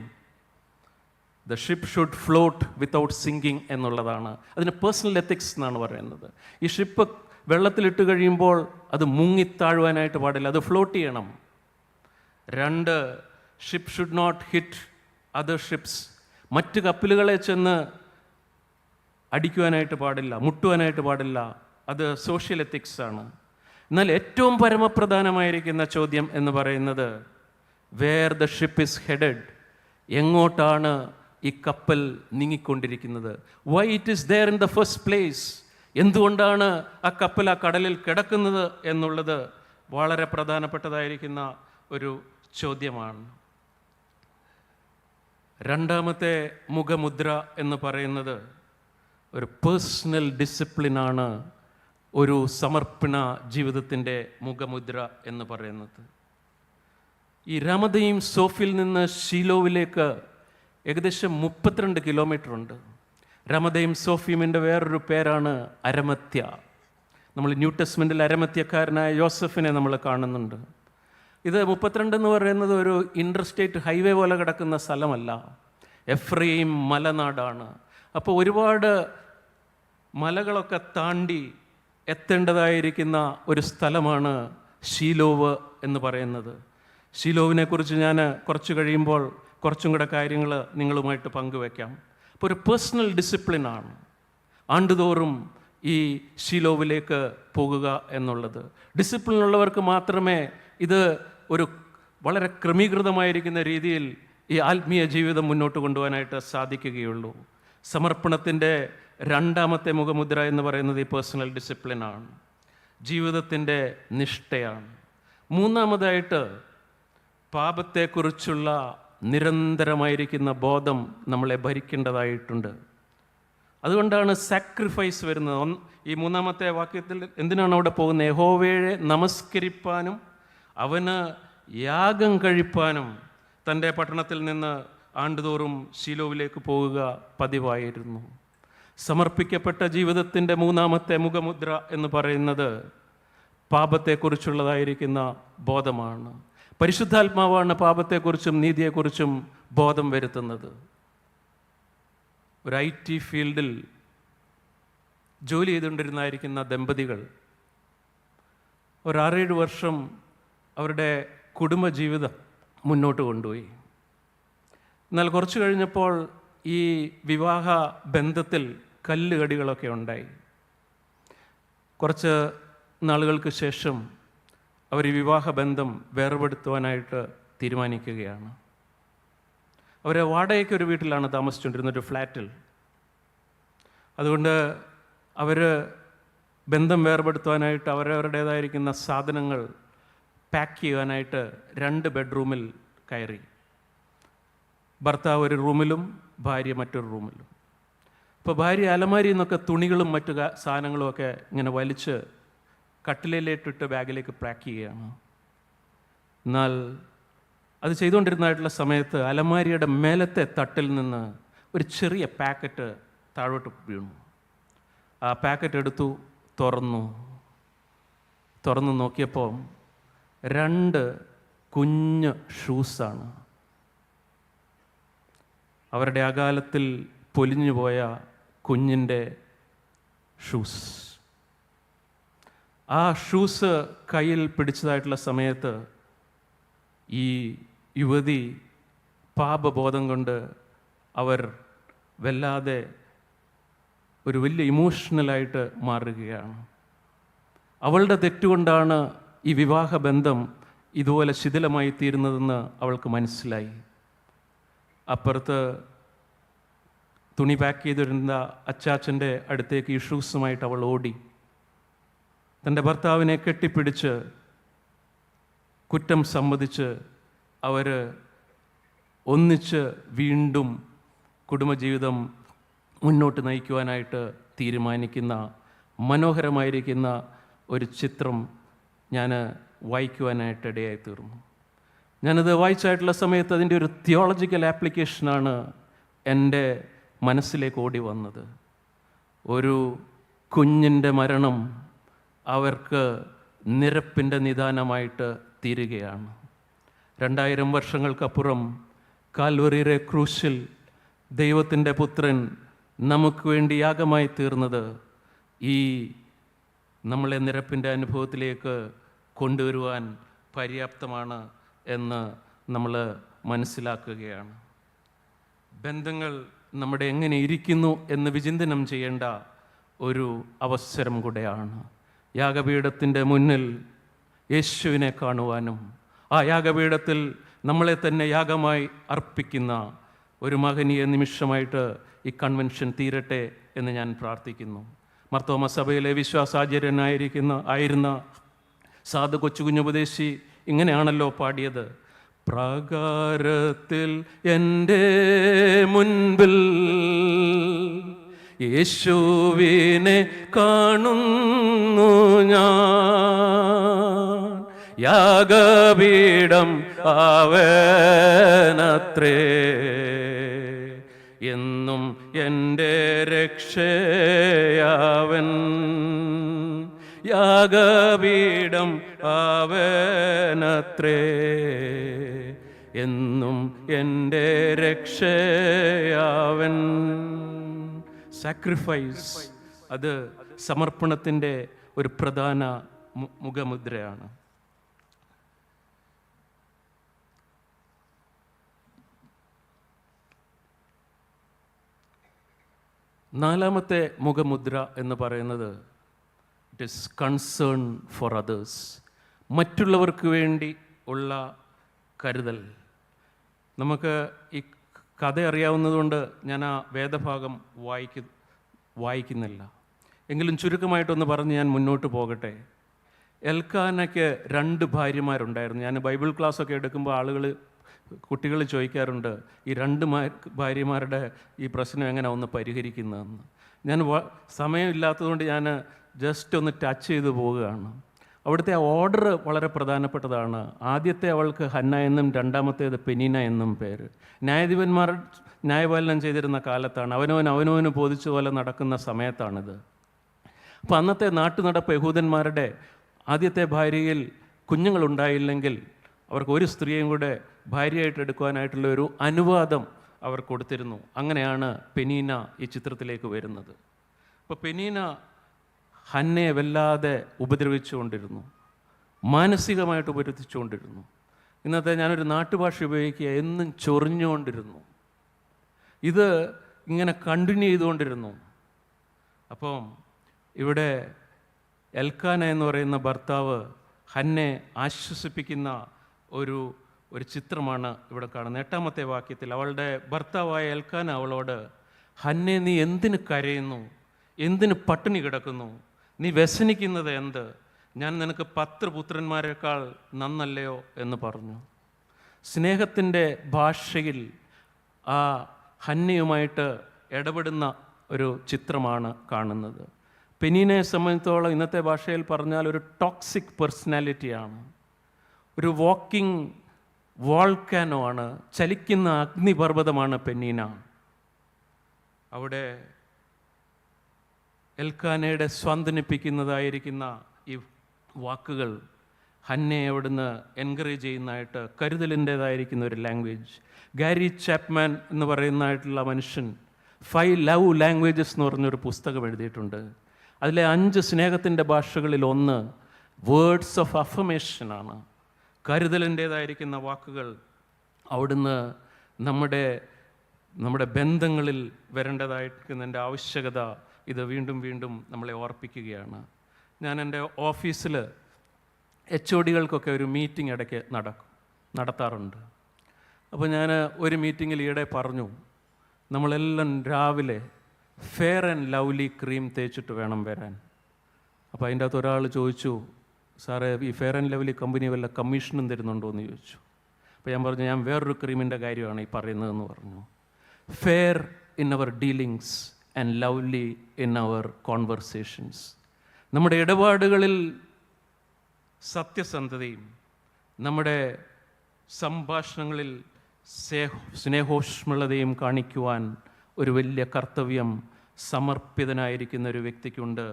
A: the ship should float without sinking എന്നുള്ളതാണ്. അതിന് പേഴ്സണൽ എത്തിക്സ് എന്നാണ് പറയുന്നത്. ഈ ഷിപ്പ് വെള്ളത്തിലിട്ട് കഴിയുമ്പോൾ അത് മുങ്ങിത്താഴുവാനായിട്ട് പാടില്ല, അത് ഫ്ലോട്ട് ചെയ്യണം. 2, ship should not hit other ships, മറ്റ് കപ്പലുകളെ ചെന്ന് അടിക്കുവാനായിട്ട് പാടില്ല, മുട്ടുവാനായിട്ട് പാടില്ല. അത് സോഷ്യൽ എത്തിക്സ് ആണ്. എന്നാൽ ഏറ്റവും പരമപ്രധാനമായിരിക്കുന്ന ചോദ്യം എന്ന് പറയുന്നത് where the ship is headed, എങ്ങോട്ടാണ് ഈ കപ്പൽ നീങ്ങിക്കൊണ്ടിരിക്കുന്നത്? Why it is there in the first place? എന്തുകൊണ്ടാണ് ആ കപ്പൽ ആ കടലിൽ കിടക്കുന്നത് എന്നുള്ളത് വളരെ പ്രധാനപ്പെട്ടതായിരിക്കുന്ന ഒരു ചോദ്യമാണ്. രണ്ടാമത്തെ മുഖമുദ്ര എന്ന് പറയുന്നത് ഒരു പേഴ്സണൽ ഡിസിപ്ലിനാണ്. ഒരു സമർപ്പണ ജീവിതത്തിൻ്റെ മുഖമുദ്ര എന്ന് പറയുന്നത്. ഈ രാമദയും സോഫിൽ നിന്ന് ഷീലോവിലേക്ക് ഏകദേശം 32 കിലോമീറ്റർ ഉണ്ട്. രാമദയും സോഫിയുമിൻ്റെ വേറൊരു പേരാണ് അരമത്യ. നമ്മൾ ന്യൂ ടെസ്റ്റ്മെൻറ്റിൽ അരമത്യക്കാരനായ യോസഫിനെ നമ്മൾ കാണുന്നുണ്ട്. ഇത് 32 എന്ന് പറയുന്നത് ഒരു ഇൻ്റർസ്റ്റേറ്റ് ഹൈവേ പോലെ കിടക്കുന്ന സ്ഥലമല്ല, എഫ്രൈം മലനാടാണ്. അപ്പോൾ ഒരുപാട് മലകളൊക്കെ താണ്ടി എത്തേണ്ടതായിരിക്കുന്ന ഒരു സ്ഥലമാണ് ഷീലോവ് എന്ന് പറയുന്നത്. ഷീലോവിനെക്കുറിച്ച് ഞാൻ കുറച്ച് കഴിയുമ്പോൾ കുറച്ചും കൂടെ കാര്യങ്ങൾ നിങ്ങളുമായിട്ട് പങ്കുവയ്ക്കാം. അപ്പോൾ ഒരു പേഴ്സണൽ ഡിസിപ്ലിനാണ് ആണ്ടുതോറും ഈ ഷീലോവിലേക്ക് പോകുക എന്നുള്ളത്. ഡിസിപ്ലിനുള്ളവർക്ക് മാത്രമേ ഇത് ഒരു വളരെ ക്രമീകൃതമായിരിക്കുന്ന രീതിയിൽ ഈ ആത്മീയ ജീവിതം മുന്നോട്ട് കൊണ്ടുപോകാനായിട്ട് സാധിക്കുകയുള്ളൂ. സമർപ്പണത്തിൻ്റെ രണ്ടാമത്തെ മുഖമുദ്ര എന്ന് പറയുന്നത് ഈ പേഴ്സണൽ ഡിസിപ്ലിനാണ്, ജീവിതത്തിൻ്റെ നിഷ്ഠയാണ്. മൂന്നാമതായിട്ട് പാപത്തെക്കുറിച്ചുള്ള നിരന്തരമായിരിക്കുന്ന ബോധം നമ്മളെ ഭരിക്കേണ്ടതായിട്ടുണ്ട്. അതുകൊണ്ടാണ് സാക്രിഫൈസ് വരുന്നത്. ഈ മൂന്നാമത്തെ വാക്യത്തിൽ എന്തിനാണ് അവിടെ പോകുന്നത്? യഹോവയെ നമസ്കരിപ്പാനും അവന് യാഗം കഴിപ്പാനും തൻ്റെ പട്ടണത്തിൽ നിന്ന് ആണ്ടുതോറും ശീലോവിലേക്ക് പോവുക പതിവായിരുന്നു. സമർപ്പിക്കപ്പെട്ട ജീവിതത്തിൻ്റെ മൂന്നാമത്തെ മുഖമുദ്ര എന്ന് പറയുന്നത് പാപത്തെക്കുറിച്ചുള്ളതായിരിക്കുന്ന ബോധമാണ്. പരിശുദ്ധാത്മാവാണ് പാപത്തെക്കുറിച്ചും നീതിയെക്കുറിച്ചും ബോധം വരുത്തുന്നത്. ഒരു IT ഫീൽഡിൽ ജോലി ചെയ്തുകൊണ്ടിരുന്നായിരിക്കുന്ന ദമ്പതികൾ ഒരു 6-7 വർഷം അവരുടെ കുടുംബജീവിതം മുന്നോട്ട് കൊണ്ടുപോയി. എന്നാൽ കുറച്ച് കഴിഞ്ഞപ്പോൾ ഈ വിവാഹ ബന്ധത്തിൽ കല്ലുകടികളൊക്കെ ഉണ്ടായി. കുറച്ച് നാളുകൾക്ക് ശേഷം അവർ ഈ വിവാഹ ബന്ധം വേർപെടുത്തുവാനായിട്ട് തീരുമാനിക്കുകയാണ്. അവർ വാടകയ്ക്ക് ഒരു വീട്ടിലാണ് താമസിച്ചുകൊണ്ടിരുന്നത്, ഒരു ഫ്ലാറ്റിൽ. അതുകൊണ്ട് അവർ ബന്ധം വേർപെടുത്തുവാനായിട്ട് അവരവരുടേതായിരിക്കുന്ന സാധനങ്ങൾ പാക്ക് ചെയ്യാനായിട്ട് 2 ബെഡ്റൂമിൽ കയറി. ഭർത്താവ് ഒരു റൂമിലും ഭാര്യ മറ്റൊരു റൂമിലും. അപ്പോൾ ഭാര്യ അലമാരിയിൽ നിന്നൊക്കെ തുണികളും മറ്റു സാധനങ്ങളുമൊക്കെ ഇങ്ങനെ വലിച്ച് കട്ടിലേറ്റിട്ട് ബാഗിലേക്ക് പാക്ക് ചെയ്യുകയാണ്. എന്നാൽ അത് ചെയ്തുകൊണ്ടിരുന്നതായിട്ടുള്ള സമയത്ത് അലമാരിയുടെ മേലത്തെ തട്ടിൽ നിന്ന് ഒരു ചെറിയ പാക്കറ്റ് താഴോട്ട് വീണു. ആ പാക്കറ്റ് എടുത്തു, തുറന്നു നോക്കിയപ്പോൾ 2 കുഞ്ഞ് ഷൂസാണ്. അവരുടെ അകാലത്തിൽ പൊലിഞ്ഞുപോയ കുഞ്ഞിൻ്റെ ഷൂസ്. ആ ഷൂസ് കയ്യിൽ പിടിച്ചതായിട്ടുള്ള സമയത്ത് ഈ യുവതി പാപബോധം കൊണ്ട് അവർ വല്ലാതെ ഒരു വലിയ ഇമോഷണലായിട്ട് മാറുകയാണ്. അവളുടെ തെറ്റുകൊണ്ടാണ് ഈ വിവാഹബന്ധം ഇതുപോലെ ശിഥിലമായി തീരുന്നതെന്ന് അവൾക്ക് മനസ്സിലായി. അപ്പുറത്ത് തുണി പാക്ക് ചെയ്തിരുന്ന അച്ചാച്ചൻ്റെ അടുത്തേക്ക് ഈ ഷൂസുമായിട്ട് അവൾ ഓടി. തൻ്റെ ഭർത്താവിനെ കെട്ടിപ്പിടിച്ച് കുറ്റം സമ്മതിച്ച് അവർ ഒന്നിച്ച് വീണ്ടും കുടുംബജീവിതം മുന്നോട്ട് നയിക്കുവാനായിട്ട് തീരുമാനിക്കുന്ന മനോഹരമായിരിക്കുന്ന ഒരു ചിത്രം ഞാൻ വായിക്കുവാനായിട്ട് ഇടയായി തീർന്നു. ഞാനത് വായിച്ചായിട്ടുള്ള സമയത്ത് അതിൻ്റെ ഒരു തിയോളജിക്കൽ ആപ്ലിക്കേഷനാണ് എൻ്റെ മനസ്സിലേക്ക് ഓടി വന്നത്. ഒരു കുഞ്ഞിൻ്റെ മരണം അവർക്ക് നിരപ്പിൻ്റെ നിദാനമായിട്ട് തീരുകയാണ്. 2000 വർഷങ്ങൾക്കപ്പുറം കാൽവറിയിലെ ക്രൂശിൽ ദൈവത്തിൻ്റെ പുത്രൻ നമുക്ക് വേണ്ടി യാഗമായി തീർന്നത് ഈ നമ്മളെ നിരപ്പിൻ്റെ അനുഭവത്തിലേക്ക് കൊണ്ടുവരുവാൻ പര്യാപ്തമാണ് എന്ന് നമ്മൾ മനസ്സിലാക്കുകയാണ്. ബന്ധങ്ങൾ നമ്മുടെ എങ്ങനെ ഇരിക്കുന്നു എന്ന് വിചിന്തനം ചെയ്യേണ്ട ഒരു അവസരം കൂടെയാണ്. യാഗപീഠത്തിൻ്റെ മുന്നിൽ യേശുവിനെ കാണുവാനും ആ യാഗപീഠത്തിൽ നമ്മളെ തന്നെ യാഗമായി അർപ്പിക്കുന്ന ഒരു മഹനീയ നിമിഷമായിട്ട് ഈ കൺവെൻഷൻ തീരട്ടെ എന്ന് ഞാൻ പ്രാർത്ഥിക്കുന്നു. മർത്തോമ സഭയിലെ ആയിരുന്ന സാധു കൊച്ചുകുഞ്ഞുപദേശി ഇങ്ങനെയാണല്ലോ പാടിയത്: പ്രാകാരത്തിൽ എൻ്റെ മുൻപിൽ യേശുവിനെ കാണുന്നു ഞാൻ, യാഗപീഠം അവനത്രേ, എന്നും എൻ്റെ രക്ഷയാവൻ, യാഗപീഠം അവനത്രേ, എന്നും എൻ്റെ രക്ഷയാവൻ. സാക്രിഫൈസ്, അത് സമർപ്പണത്തിൻ്റെ ഒരു പ്രധാന മുഖമുദ്രയാണ്. നാലാമത്തെ മുഖമുദ്ര എന്ന് പറയുന്നത് it is concern for others, മറ്റുള്ളവർക്ക് വേണ്ടി ഉള്ള കരുതൽ. നമുക്ക് ഈ കഥ അറിയാവുന്നതുകൊണ്ട് ഞാൻ ആ വേദഭാഗം വായിക്കുന്നില്ല. എങ്കിലും ചുരുക്കമായിട്ടൊന്ന് പറഞ്ഞ് ഞാൻ മുന്നോട്ട് പോകട്ടെ. എൽക്കാനയ്ക്ക് 2 ഭാര്യമാരുണ്ടായിരുന്നു. ഞാൻ ബൈബിൾ ക്ലാസ്സൊക്കെ എടുക്കുമ്പോൾ കുട്ടികൾ ചോദിക്കാറുണ്ട്, ഈ 2 ഭാര്യമാരുടെ ഈ പ്രശ്നം എങ്ങനെ ഒന്ന് പരിഹരിക്കുന്നതെന്ന്. ഞാൻ സമയമില്ലാത്തതുകൊണ്ട് ഞാൻ ജസ്റ്റ് ഒന്ന് ടച്ച് ചെയ്ത് പോവുകയാണ്. അവിടുത്തെ ആ ഓർഡർ വളരെ പ്രധാനപ്പെട്ടതാണ്. ആദ്യത്തെ അവൾക്ക് ഹന്ന എന്നും രണ്ടാമത്തേത് പെനീന എന്നും പേര്. ന്യായാധിപന്മാർ ന്യായപാലനം ചെയ്തിരുന്ന കാലത്താണ്, അവനവന് ബോധിച്ച പോലെ നടക്കുന്ന സമയത്താണിത്. അപ്പോൾ അന്നത്തെ നാട്ടുനടപ്പ് യഹൂദന്മാരുടെ ആദ്യത്തെ ഭാര്യയിൽ കുഞ്ഞുങ്ങളുണ്ടായില്ലെങ്കിൽ അവർക്ക് ഒരു സ്ത്രീയും കൂടെ ഭാര്യയായിട്ട് എടുക്കുവാനായിട്ടുള്ള ഒരു അനുവാദം അവർ കൊടുത്തിരുന്നു. അങ്ങനെയാണ് പെനീന ഈ ചിത്രത്തിലേക്ക് വരുന്നത്. അപ്പോൾ പെനീന ഹന്നയെ വല്ലാതെ ഉപദ്രവിച്ചുകൊണ്ടിരുന്നു, മാനസികമായിട്ട് ഉപദ്രവിച്ചുകൊണ്ടിരുന്നു. ഇന്നത്തെ ഞാനൊരു നാട്ടുഭാഷ ഉപയോഗിക്കുക, എന്നും ചൊറിഞ്ഞുകൊണ്ടിരുന്നു. ഇത് ഇങ്ങനെ കണ്ടിന്യൂ ചെയ്തുകൊണ്ടിരുന്നു. അപ്പം ഇവിടെ എൽക്കാന എന്ന് പറയുന്ന ഭർത്താവ് ഹന്നെ ആശ്വസിപ്പിക്കുന്ന ഒരു ചിത്രമാണ് ഇവിടെ കാണുന്നത്. 8-ാമത്തെ വാക്യത്തിൽ അവളുടെ ഭർത്താവായ എൽക്കാന അവളോട്, ഹന്നെ, നീ എന്തിന് കരയുന്നു? എന്തിന് പട്ടിണി കിടക്കുന്നു? നീ വ്യസനിക്കുന്നത് എന്ത്? ഞാൻ നിനക്ക് 10 പുത്രന്മാരെക്കാൾ നന്നല്ലയോ എന്ന് പറഞ്ഞു. സ്നേഹത്തിൻ്റെ ഭാഷയിൽ ആ ഹന്നയുമായിട്ട് ഇടപെടുന്ന ഒരു ചിത്രമാണ് കാണുന്നത്. പെനീനയെ സംബന്ധിച്ചോളം ഇന്നത്തെ ഭാഷയിൽ പറഞ്ഞാൽ ഒരു ടോക്സിക് പേഴ്സണാലിറ്റിയാണ്, ഒരു വാക്കിംഗ് വോൾക്കാനോ ആണ്, ചലിക്കുന്ന അഗ്നിപർവ്വതമാണ് പെനീന. അവിടെ എൽക്കാനയുടെ സ്വാന്തനിപ്പിക്കുന്നതായിരിക്കുന്ന ഈ വാക്കുകൾ ഹന്നയെ അവിടുന്ന് എൻകറേജ് ചെയ്യുന്നതായിട്ട്, കരുതലിൻ്റേതായിരിക്കുന്ന ഒരു ലാംഗ്വേജ്. ഗാരി ചാപ്മാൻ എന്ന് പറയുന്നതായിട്ടുള്ള മനുഷ്യൻ 5 ലവ് ലാംഗ്വേജസ് എന്ന് പറഞ്ഞൊരു പുസ്തകം എഴുതിയിട്ടുണ്ട്. അതിലെ 5 സ്നേഹത്തിൻ്റെ ഭാഷകളിൽ ഒന്ന് വേർഡ്സ് ഓഫ് അഫർമേഷനാണ്. കരുതലിൻ്റേതായിരിക്കുന്ന വാക്കുകൾ അവിടുന്ന് നമ്മുടെ ബന്ധങ്ങളിൽ വരേണ്ടതായിരിക്കുന്നതിൻ്റെ ആവശ്യകത ഇത് വീണ്ടും വീണ്ടും നമ്മളെ ഓർപ്പിക്കുകയാണ്. ഞാൻ എൻ്റെ ഓഫീസിൽ HOD-കൾക്കൊക്കെ ഒരു മീറ്റിംഗ് ഇടയ്ക്ക് നടത്താറുണ്ട്. അപ്പോൾ ഞാൻ ഒരു മീറ്റിങ്ങിൽ ഈയിടെ പറഞ്ഞു, നമ്മളെല്ലാം രാവിലെ ഫെയർ ആൻഡ് ലവ്ലി ക്രീം തേച്ചിട്ട് വേണം വരാൻ. അപ്പോൾ അതിൻ്റെ അകത്ത് ഒരാൾ ചോദിച്ചു, സാറേ, ഈ ഫെയർ ആൻഡ് ലവ്ലി കമ്പനി വല്ല കമ്മീഷനും തരുന്നുണ്ടോ എന്ന് ചോദിച്ചു. അപ്പോൾ ഞാൻ പറഞ്ഞു, ഞാൻ വേറൊരു ക്രീമിൻ്റെ കാര്യമാണ് ഈ പറയുന്നതെന്ന് പറഞ്ഞു. Fair in our dealings and lovely in our conversations. നമ്മുടെ ഇടപാടുകളിൽ സത്യസന്ധതയും നമ്മുടെ സംഭാഷണങ്ങളിൽ സ്നേഹോഷ്മളതയും കാണിക്കുവാൻ ഒരു വലിയ കർത്തവ്യം സമർപ്പിതനായിരിക്കുന്ന ഒരു വ്യക്തിക്കുണ്ട്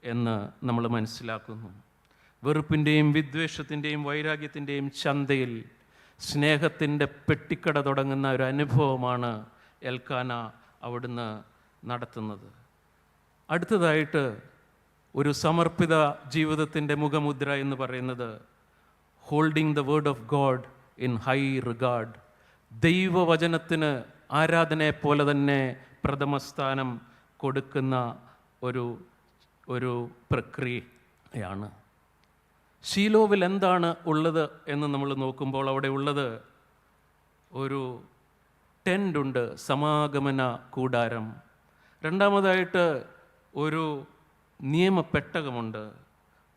A: എന്ന് നമ്മൾ മനസ്സിലാക്കുന്നു. വെറുപ്പിൻ്റെയും വിദ്വേഷത്തിൻ്റെയും വൈരാഗ്യത്തിൻ്റെയും ചന്തയിൽ സ്നേഹത്തിൻ്റെ പെട്ടിക്കട തുടങ്ങുന്ന ഒരു അനുഭവമാണ് എൽക്കാന അവിടുന്ന് നടത്തുന്നത്. അടുത്തതായിട്ട് ഒരു സമർപ്പിത ജീവിതത്തിൻ്റെ മുഖമുദ്ര എന്ന് പറയുന്നത് holding the word of God in high regard. ദൈവവചനത്തിന് ആരാധനയെ പോലെ തന്നെ പ്രഥമസ്ഥാനം കൊടുക്കുന്ന ഒരു പ്രക്രിയയാണ്. ശീലോവിൽ എന്താണ് ഉള്ളത് എന്ന് നമ്മൾ നോക്കുമ്പോൾ അവിടെ ഉള്ളത് ടെൻ്റുണ്ട്, സമാഗമന കൂടാരം. രണ്ടാമതായിട്ട് ഒരു നിയമപ്പെട്ടകമുണ്ട്.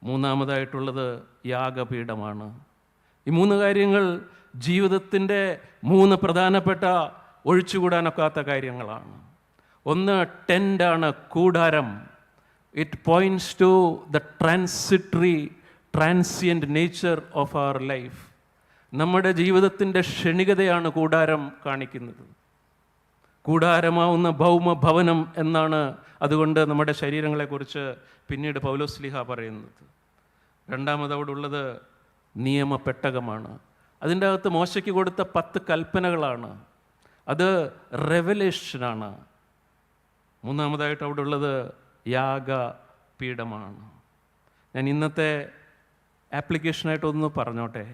A: മൂന്നാമതായിട്ടുള്ളത് യാഗപീഠമാണ്. ഈ മൂന്ന് കാര്യങ്ങൾ ജീവിതത്തിൻ്റെ മൂന്ന് പ്രധാനപ്പെട്ട ഒഴിച്ചുകൂടാനൊക്കാത്ത കാര്യങ്ങളാണ്. ഒന്ന് ടെൻ്റാണ്, കൂടാരം. It points to the transient nature of our life. നമ്മുടെ ജീവിതത്തിൻ്റെ ക്ഷണികതയാണ് കൂടാരം കാണിക്കുന്നത്. കൂടാരമാവുന്ന ഭൗമഭവനം എന്നാണ് അതുകൊണ്ട് നമ്മുടെ ശരീരങ്ങളെക്കുറിച്ച് പിന്നീട് പൗലോസ്ലീഹ പറയുന്നത്. രണ്ടാമതോടുള്ളത് നിയമപ്പെട്ടകമാണ്. അതിൻ്റെ അകത്ത് മോശയ്ക്ക് കൊടുത്ത 10 കൽപ്പനകളാണ്. അത് റെവലേഷനാണ്. മൂന്നാമതായിട്ട് അവിടെ ഉള്ളത് യാഗപീഠമാണ്. ഞാൻ ഇന്നത്തെ ആപ്ലിക്കേഷനായിട്ടൊന്ന് പറഞ്ഞോട്ടെ.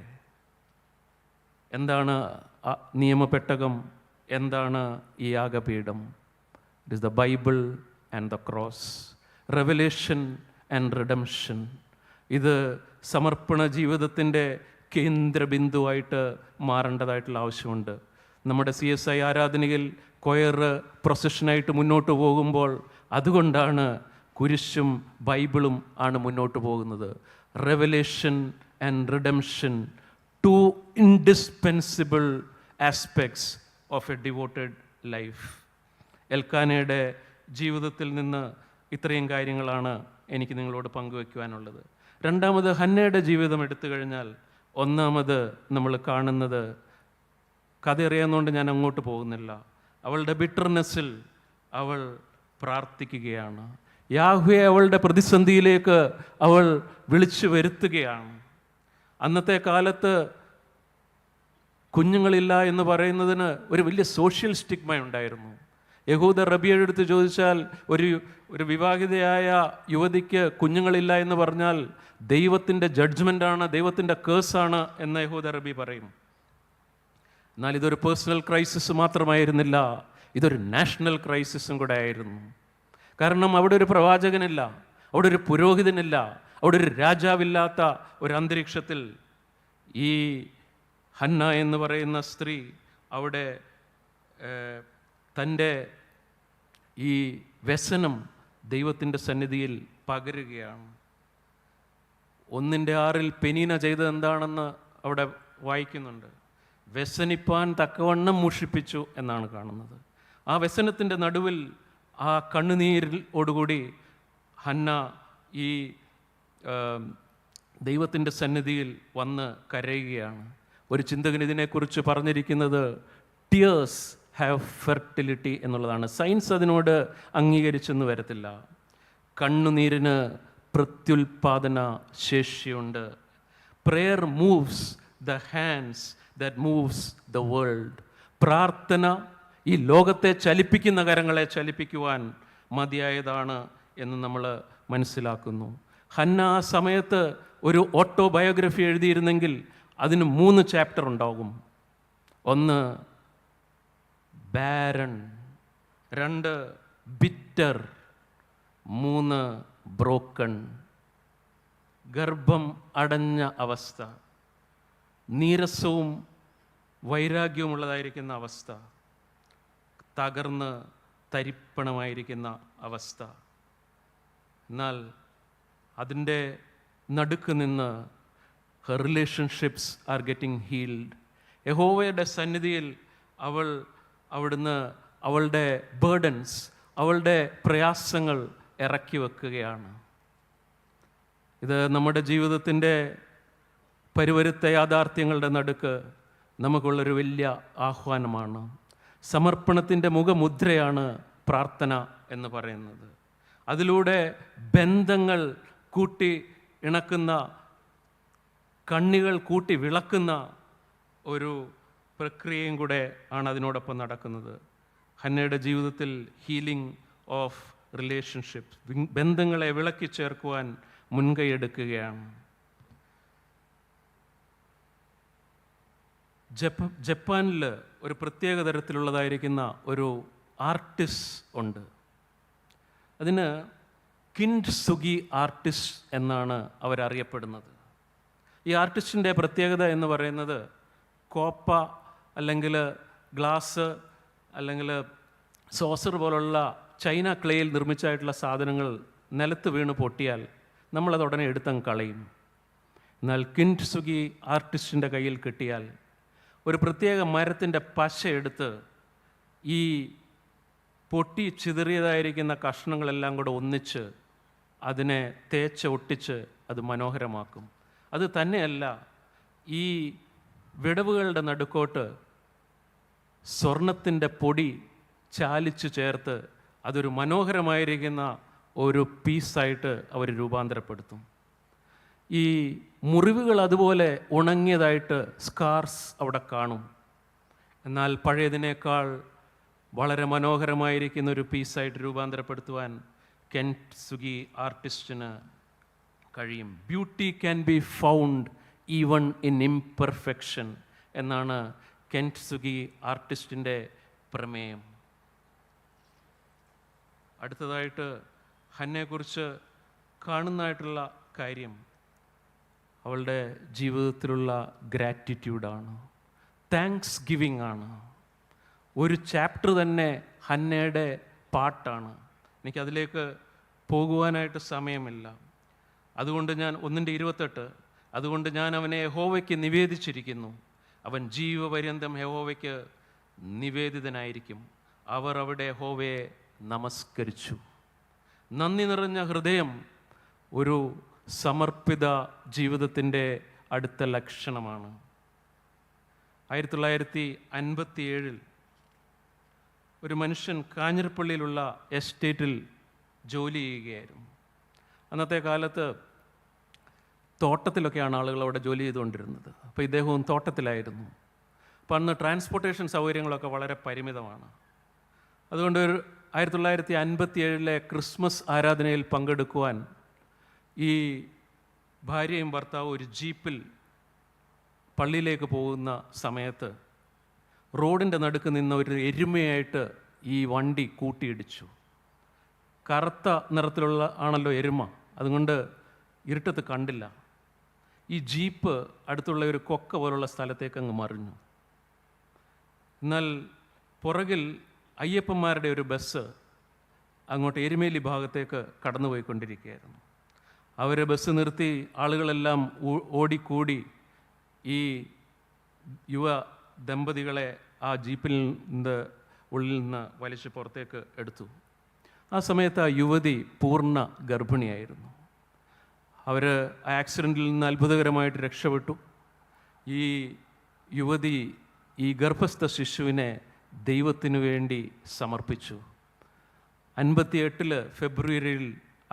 A: എന്താണ് നിയമപ്പെട്ടകം? എന്താണ് ഈ യാഗപീഠം? It is the Bible and the cross, revelation and redemption. ഇത് സമർപ്പണ ജീവിതത്തിൻ്റെ കേന്ദ്രബിന്ദുവായിട്ട് മാറേണ്ടതായിട്ടുള്ള ആവശ്യമുണ്ട്. നമ്മുടെ CSI ആരാധനയിൽ കൊയർ പ്രൊസഷനായിട്ട് മുന്നോട്ട് പോകുമ്പോൾ അതുകൊണ്ടാണ് കുരിശും ബൈബിളും ആണ് മുന്നോട്ട് പോകുന്നത്. Revelation and redemption, 2 indispensable aspects of a devoted life. എൽക്കാനയുടെ ജീവിതത്തിൽ നിന്ന് ഇത്രയും കാര്യങ്ങളാണ് എനിക്ക് നിങ്ങളോട് പങ്കുവയ്ക്കുവാനുള്ളത്. രണ്ടാമത് ഹന്നയുടെ ജീവിതം എടുത്തു കഴിഞ്ഞാൽ, ഒന്നാമത് നമ്മൾ കാണുന്നത്, കഥ അറിയാവുന്നതുകൊണ്ട് ഞാൻ അങ്ങോട്ട് പോകുന്നില്ല, അവളുടെ ബിറ്റർനെസ്സിൽ അവൾ പ്രാർത്ഥിക്കുകയാണ്. യാഹ്വയെ അവളുടെ പ്രതിസന്ധിയിലേക്ക് അവൾ വിളിച്ചു വരുത്തുകയാണ്. അന്നത്തെ കാലത്ത് കുഞ്ഞുങ്ങളില്ല എന്ന് പറയുന്നതിന് ഒരു വലിയ സോഷ്യൽ സ്റ്റിഗ്മ ഉണ്ടായിരുന്നു. യഹൂദ റബിയുടെ അടുത്ത് ചോദിച്ചാൽ ഒരു വിവാഹിതയായ യുവതിക്ക് കുഞ്ഞുങ്ങളില്ല എന്ന് പറഞ്ഞാൽ ദൈവത്തിൻ്റെ ജഡ്ജ്മെൻ്റാണ്, ദൈവത്തിൻ്റെ കേസാണ് എന്ന് യഹൂദ റബി പറയും. എന്നാൽ ഇതൊരു പേഴ്സണൽ ക്രൈസിസ് മാത്രമായിരുന്നില്ല, ഇതൊരു നാഷണൽ ക്രൈസിസും കൂടെ ആയിരുന്നു. കാരണം അവിടെ ഒരു പ്രവാചകനില്ല, അവിടെ ഒരു പുരോഹിതനില്ല, അവിടെ ഒരു രാജാവില്ലാത്ത ഒരു അന്തരീക്ഷത്തിൽ ഈ ഹന്ന എന്ന് പറയുന്ന സ്ത്രീ അവിടെ തൻ്റെ ഈ വ്യസനം ദൈവത്തിൻ്റെ സന്നിധിയിൽ പകരുകയാണ്. 1:6 പെനീന ചെയ്തത് എന്താണെന്ന് അവിടെ വായിക്കുന്നുണ്ട്. വ്യസനിപ്പാൻ തക്കവണ്ണം മൂഷിപ്പിച്ചു എന്നാണ് കാണുന്നത്. ആ വ്യസനത്തിൻ്റെ നടുവിൽ ആ കണ്ണുനീരിലോടുകൂടി ഹന്ന ഈ ദൈവത്തിൻ്റെ സന്നിധിയിൽ വന്ന് കരയുകയാണ്. ഒരു ചിന്തകൻ ഇതിനെക്കുറിച്ച് പറഞ്ഞിരിക്കുന്നത് ടിയേഴ്സ് ഹാവ് ഫെർട്ടിലിറ്റി എന്നുള്ളതാണ്. സയൻസ് അതിനോട് അംഗീകരിച്ചെന്ന് വരത്തില്ല. കണ്ണുനീരിന് പ്രത്യുൽപാദന ശേഷിയുണ്ട്. Prayer moves the hands that moves the world. പ്രാർത്ഥന ഈ ലോകത്തെ ചലിപ്പിക്കുന്ന കരങ്ങളെ ചലിപ്പിക്കുവാൻ മതിയായതാണ് എന്ന് നമ്മൾ മനസ്സിലാക്കുന്നു. ഹന്ന ആ സമയത്ത് ഒരു ഓട്ടോബയോഗ്രഫി എഴുതിയിരുന്നെങ്കിൽ അതിന് 3 ചാപ്റ്റർ ഉണ്ടാകും. 1 ബാരൺ, 2 ബിറ്റർ, 3 ബ്രോക്കൺ. ഗർഭം അടഞ്ഞ അവസ്ഥ, നീരസവും വൈരാഗ്യവുമുള്ളതായിരിക്കുന്ന അവസ്ഥ, തകർന്ന് തരിപ്പണമായിരിക്കുന്ന അവസ്ഥ. എന്നാൽ അതിൻ്റെ നടുക്ക് നിന്ന് her relationships are getting healed. യഹോവയുടെ സന്നിധിയിൽ അവിടുന്ന് അവളുടെ ബേർഡൻസ്, അവളുടെ പ്രയാസങ്ങൾ ഇറക്കി വെക്കുകയാണ്. ഇത് നമ്മുടെ ജീവിതത്തിൻ്റെ പരിവരുത്ത യാഥാർത്ഥ്യങ്ങളുടെ നടുക്ക് നമുക്കുള്ളൊരു വലിയ ആഹ്വാനമാണ്. സമർപ്പണത്തിൻ്റെ മുഖമുദ്രയാണ് പ്രാർത്ഥന എന്ന് പറയുന്നത്. അതിലൂടെ ബന്ധങ്ങൾ കൂട്ടി ഇണക്കുന്ന, കണ്ണികൾ കൂട്ടി വിളക്കുന്ന ഒരു പ്രക്രിയയും കൂടെ ആണ് അതിനോടൊപ്പം നടക്കുന്നത്. ഹന്നയുടെ ജീവിതത്തിൽ ഹീലിംഗ് ഓഫ് റിലേഷൻഷിപ്സ്, ബന്ധങ്ങളെ വിളക്കി ചേർക്കുവാൻ മുൻകൈയെടുക്കുകയാണ്. ജപ്പാനിൽ ഒരു പ്രത്യേക തരത്തിലുള്ളതായിരിക്കുന്ന ഒരു ആർട്ടിസ്റ്റ് ഉണ്ട്. അതിന് കിൻസുഗി ആർട്ടിസ്റ്റ് എന്നാണ് അവരറിയപ്പെടുന്നത്. ഈ ആർട്ടിസ്റ്റിൻ്റെ പ്രത്യേകത എന്ന് പറയുന്നത് കോപ്പ അല്ലെങ്കിൽ ഗ്ലാസ് അല്ലെങ്കിൽ സോസർ പോലുള്ള ചൈന ക്ലേയിൽ നിർമ്മിച്ചായിട്ടുള്ള സാധനങ്ങൾ നിലത്ത് വീണ് പൊട്ടിയാൽ നമ്മളത് ഉടനെ എടുത്തങ്ങ് കളയും. എന്നാൽ കിൻസുഗി ആർട്ടിസ്റ്റിൻ്റെ കയ്യിൽ കിട്ടിയാൽ ഒരു പ്രത്യേക മരത്തിൻ്റെ പശ എടുത്ത് ഈ പൊട്ടി ചിതറിയതായിരിക്കുന്ന കഷ്ണങ്ങളെല്ലാം കൂടെ ഒന്നിച്ച് അതിനെ തേച്ച് ഒട്ടിച്ച് അത് മനോഹരമാക്കും. അത് തന്നെയല്ല, ഈ വിടവുകളുടെ നടുക്കോട്ട് സ്വർണത്തിൻ്റെ പൊടി ചാലിച്ചു ചേർത്ത് അതൊരു മനോഹരമായിരിക്കുന്ന ഒരു പീസായിട്ട് അവർ രൂപാന്തരപ്പെടുത്തും. ഈ മുറിവുകൾ അതുപോലെ ഉണങ്ങിയതായിട്ട് സ്കാർസ് അവിടെ കാണും. എന്നാൽ പഴയതിനേക്കാൾ വളരെ മനോഹരമായിരിക്കുന്ന ഒരു പീസായിട്ട് രൂപാന്തരപ്പെടുത്തുവാൻ കെൻസുഗി ആർട്ടിസ്റ്റിന് കഴിയും. Beauty can be found even in imperfection എന്നാണ് കെൻസുഗി ആർട്ടിസ്റ്റിൻ്റെ പ്രമേയം. അടുത്തതായിട്ട് ഹന്നയെക്കുറിച്ച് കാണുന്നതായിട്ടുള്ള കാര്യം അവളുടെ ജീവിതത്തിലുള്ള ഗ്രാറ്റിറ്റ്യൂഡാണ്, താങ്ക്സ് ഗിവിങ് ആണ്. ഒരു ചാപ്റ്റർ തന്നെ ഹന്നയുടെ പാട്ടാണ്. എനിക്കതിലേക്ക് പോകുവാനായിട്ട് സമയമില്ല. അതുകൊണ്ട് ഞാൻ 1:28 അതുകൊണ്ട് ഞാൻ അവനെ യഹോവയ്ക്ക് നിവേദിച്ചിരിക്കുന്നു. അവൻ ജീവപര്യന്തം യഹോവയ്ക്ക് നിവേദിതനായിരിക്കും. അവർ അവിടെ യഹോവയെ നമസ്കരിച്ചു. നന്ദി നിറഞ്ഞ ഹൃദയം ഒരു സമർപ്പിത ജീവിതത്തിൻ്റെ അടുത്ത ലക്ഷണമാണ്. 1957 ഒരു മനുഷ്യൻ കാഞ്ഞിരപ്പള്ളിയിലുള്ള എസ്റ്റേറ്റിൽ ജോലി ചെയ്യുകയായിരുന്നു. അന്നത്തെ കാലത്ത് തോട്ടത്തിലൊക്കെയാണ് ആളുകൾ അവിടെ ജോലി ചെയ്തുകൊണ്ടിരുന്നത്. അപ്പോൾ ഇദ്ദേഹവും തോട്ടത്തിലായിരുന്നു. അപ്പോൾ അന്ന് ട്രാൻസ്പോർട്ടേഷൻ സൗകര്യങ്ങളൊക്കെ വളരെ പരിമിതമാണ്. അതുകൊണ്ട് 1957 ക്രിസ്മസ് ആരാധനയിൽ പങ്കെടുക്കുവാൻ ഈ ഭാര്യയും ഭർത്താവും ഒരു ജീപ്പിൽ പള്ളിയിലേക്ക് പോകുന്ന സമയത്ത് റോഡിൻ്റെ നടുക്ക് നിന്ന ഒരു എരുമയായിട്ട് ഈ വണ്ടി കൂട്ടിയിടിച്ചു. കറുത്ത നിറത്തിലുള്ള ആണല്ലോ എരുമ, അതുകൊണ്ട് ഇരുട്ടത്ത് കണ്ടില്ല. ഈ ജീപ്പ് അടുത്തുള്ള ഒരു കൊക്ക പോലുള്ള സ്ഥലത്തേക്ക് അങ്ങ് മറിഞ്ഞു. എന്നാൽ പുറകിൽ അയ്യപ്പന്മാരുടെ ഒരു ബസ് അങ്ങോട്ട് എരുമേലി ഭാഗത്തേക്ക് കടന്നുപോയിക്കൊണ്ടിരിക്കുകയായിരുന്നു. അവർ ബസ് നിർത്തി, ആളുകളെല്ലാം ഓടിക്കൂടി ഈ യുവ ദമ്പതികളെ ആ ജീപ്പിൽ ഉള്ളിൽ നിന്ന് വലിച്ച് പുറത്തേക്ക് എടുത്തു. ആ സമയത്ത് ആ യുവതി പൂർണ്ണ ഗർഭിണിയായിരുന്നു. അവർ ആക്സിഡൻറ്റിൽ നിന്ന് അത്ഭുതകരമായിട്ട് രക്ഷപ്പെട്ടു. ഈ യുവതി ഈ ഗർഭസ്ഥ ശിശുവിനെ ദൈവത്തിനു വേണ്ടി സമർപ്പിച്ചു. 58 ഫെബ്രുവരിയിൽ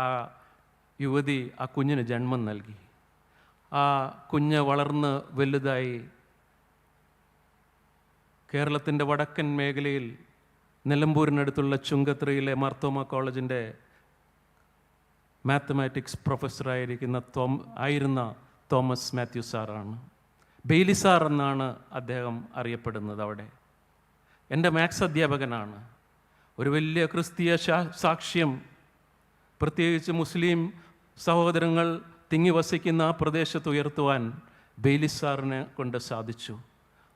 A: ആ യുവതി ആ കുഞ്ഞിന് ജന്മം നൽകി. ആ കുഞ്ഞ് വളർന്ന് വലുതായി കേരളത്തിൻ്റെ വടക്കൻ മേഖലയിൽ നിലമ്പൂരിനടുത്തുള്ള ചുങ്കത്രയിലെ മാർത്തോമ കോളേജിൻ്റെ മാത്തമാറ്റിക്സ് പ്രൊഫസറായിരിക്കുന്ന തോമസ് മാത്യു സാറാണ്. ബെയ്ലി സാർ എന്നാണ് അദ്ദേഹം അറിയപ്പെടുന്നത്. അവിടെ എൻ്റെ മാത്സ് അധ്യാപകനാണ്. ഒരു വലിയ ക്രിസ്തീയ സാക്ഷ്യം, പ്രത്യേകിച്ച് മുസ്ലിം സഹോദരങ്ങൾ തിങ്ങി വസിക്കുന്ന ആ പ്രദേശത്ത് ഉയർത്തുവാൻ ബെയ്ലി സാറിനെ കൊണ്ട് സാധിച്ചു.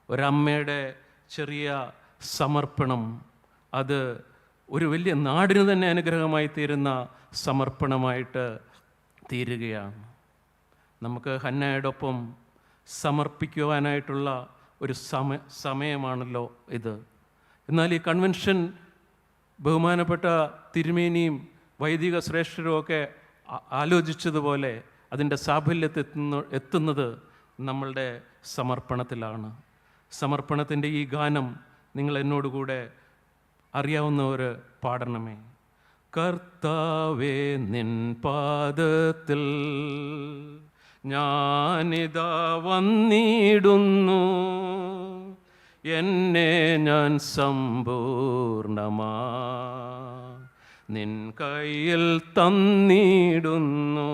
A: ഒരമ്മയുടെ ചെറിയ സമർപ്പണം, അത് ഒരു വലിയ നാടിന് തന്നെ അനുഗ്രഹമായി തീരുന്ന സമർപ്പണമായിട്ട് തീരുകയാണ്. നമുക്ക് ഹന്നയോടൊപ്പം സമർപ്പിക്കുവാനായിട്ടുള്ള ഒരു സമയമാണല്ലോ ഇത്. എന്നാൽ ഈ കൺവെൻഷൻ ബഹുമാനപ്പെട്ട തിരുമേനിയും വൈദിക ശ്രേഷ്ഠരും ഒക്കെ ആലോചിച്ചതുപോലെ അതിൻ്റെ സാഫല്യത്തെത്തുന്നത് നമ്മളുടെ സമർപ്പണത്തിലാണ്. സമർപ്പണത്തിൻ്റെ ഈ ഗാനം നിങ്ങൾ എന്നോടുകൂടെ അറിയാവുന്നവർ പാടണമേ. കർത്താവേ, നിൻ പാദത്തിൽ ഞാനിതാ വന്നിടുന്നു, എന്നെ ഞാൻ സമ്പൂർണമാ നിൻ കയ്യിൽ തന്നിടുന്നു.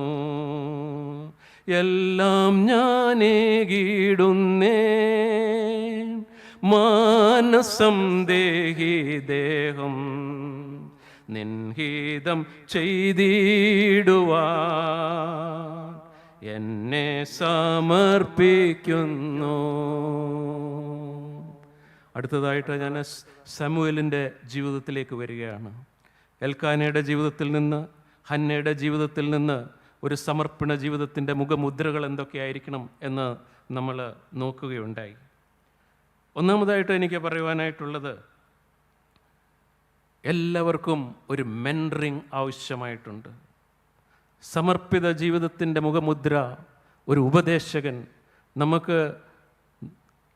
A: എല്ലാം ഞാനേകിടുന്നേ, മാനസം ദേഹി ദേഹം നിൻഹിതം ചെയ്തിടുവാൻ എന്നെ സമർപ്പിക്കുന്നു. അടുത്തതായിട്ട് ഞാൻ ശമൂവേലിൻ്റെ ജീവിതത്തിലേക്ക് വരികയാണ്. എൽക്കാനയുടെ ജീവിതത്തിൽ നിന്ന്, ഹന്നയുടെ ജീവിതത്തിൽ നിന്ന് ഒരു സമർപ്പണ ജീവിതത്തിൻ്റെ മുഖമുദ്രകൾ എന്തൊക്കെയായിരിക്കണം എന്ന് നമ്മൾ നോക്കുകയുണ്ടായി. ഒന്നാമതായിട്ട് എനിക്ക് പറയുവാനായിട്ടുള്ളത്, എല്ലാവർക്കും ഒരു മെൻറ്ററിങ് ആവശ്യമായിട്ടുണ്ട്. സമർപ്പിത ജീവിതത്തിൻ്റെ മുഖമുദ്ര ഒരു ഉപദേശകൻ, നമുക്ക്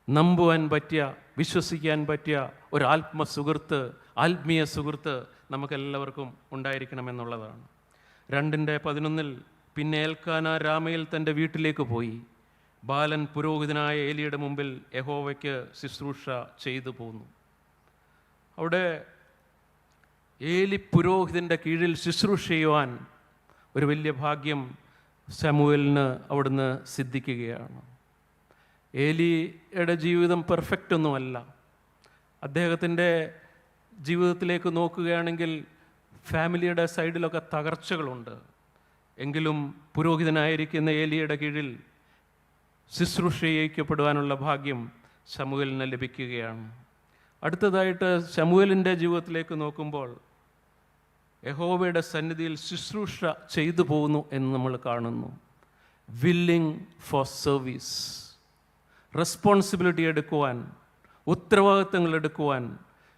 A: നമ്പുവാൻ പറ്റിയ, വിശ്വസിക്കാൻ പറ്റിയ ഒരു ആത്മീയ സുഹൃത്ത് നമുക്കെല്ലാവർക്കും ഉണ്ടായിരിക്കണമെന്നുള്ളതാണ്. 2:11 പിന്നെ എൽക്കാന രാമയിൽ തൻ്റെ വീട്ടിലേക്ക് പോയി. ബാലൻ പുരോഹിതനായ ഏലിയുടെ മുമ്പിൽ യഹോവയ്ക്ക് ശുശ്രൂഷ ചെയ്തു പോന്നു. അവിടെ ഏലി പുരോഹിതൻ്റെ കീഴിൽ ശുശ്രൂഷ ചെയ്യുവാൻ ഒരു വലിയ ഭാഗ്യം ശമൂവേലിന് അവിടുന്ന് സിദ്ധിക്കുകയാണ്. ഏലിയുടെ ജീവിതം പെർഫെക്റ്റ് ഒന്നുമല്ല. അദ്ദേഹത്തിൻ്റെ ജീവിതത്തിലേക്ക് നോക്കുകയാണെങ്കിൽ ഫാമിലിയുടെ സൈഡിലൊക്കെ തകർച്ചകളുണ്ട്. എങ്കിലും പുരോഹിതനായിരിക്കുന്ന ഏലിയുടെ കീഴിൽ ശുശ്രൂഷ ചെയ്യിക്കപ്പെടുവാനുള്ള ഭാഗ്യം ശമൂവേലിന് ലഭിക്കുകയാണ്. അടുത്തതായിട്ട് ശമൂവേലിൻ്റെ ജീവിതത്തിലേക്ക് നോക്കുമ്പോൾ യഹോവയുടെ സന്നിധിയിൽ ശുശ്രൂഷ ചെയ്തു പോകുന്നു എന്ന് നമ്മൾ കാണുന്നു. വില്ലിങ് ഫോർ സർവീസ്, റെസ്പോൺസിബിലിറ്റി എടുക്കുവാൻ, ഉത്തരവാദിത്തങ്ങൾ എടുക്കുവാൻ,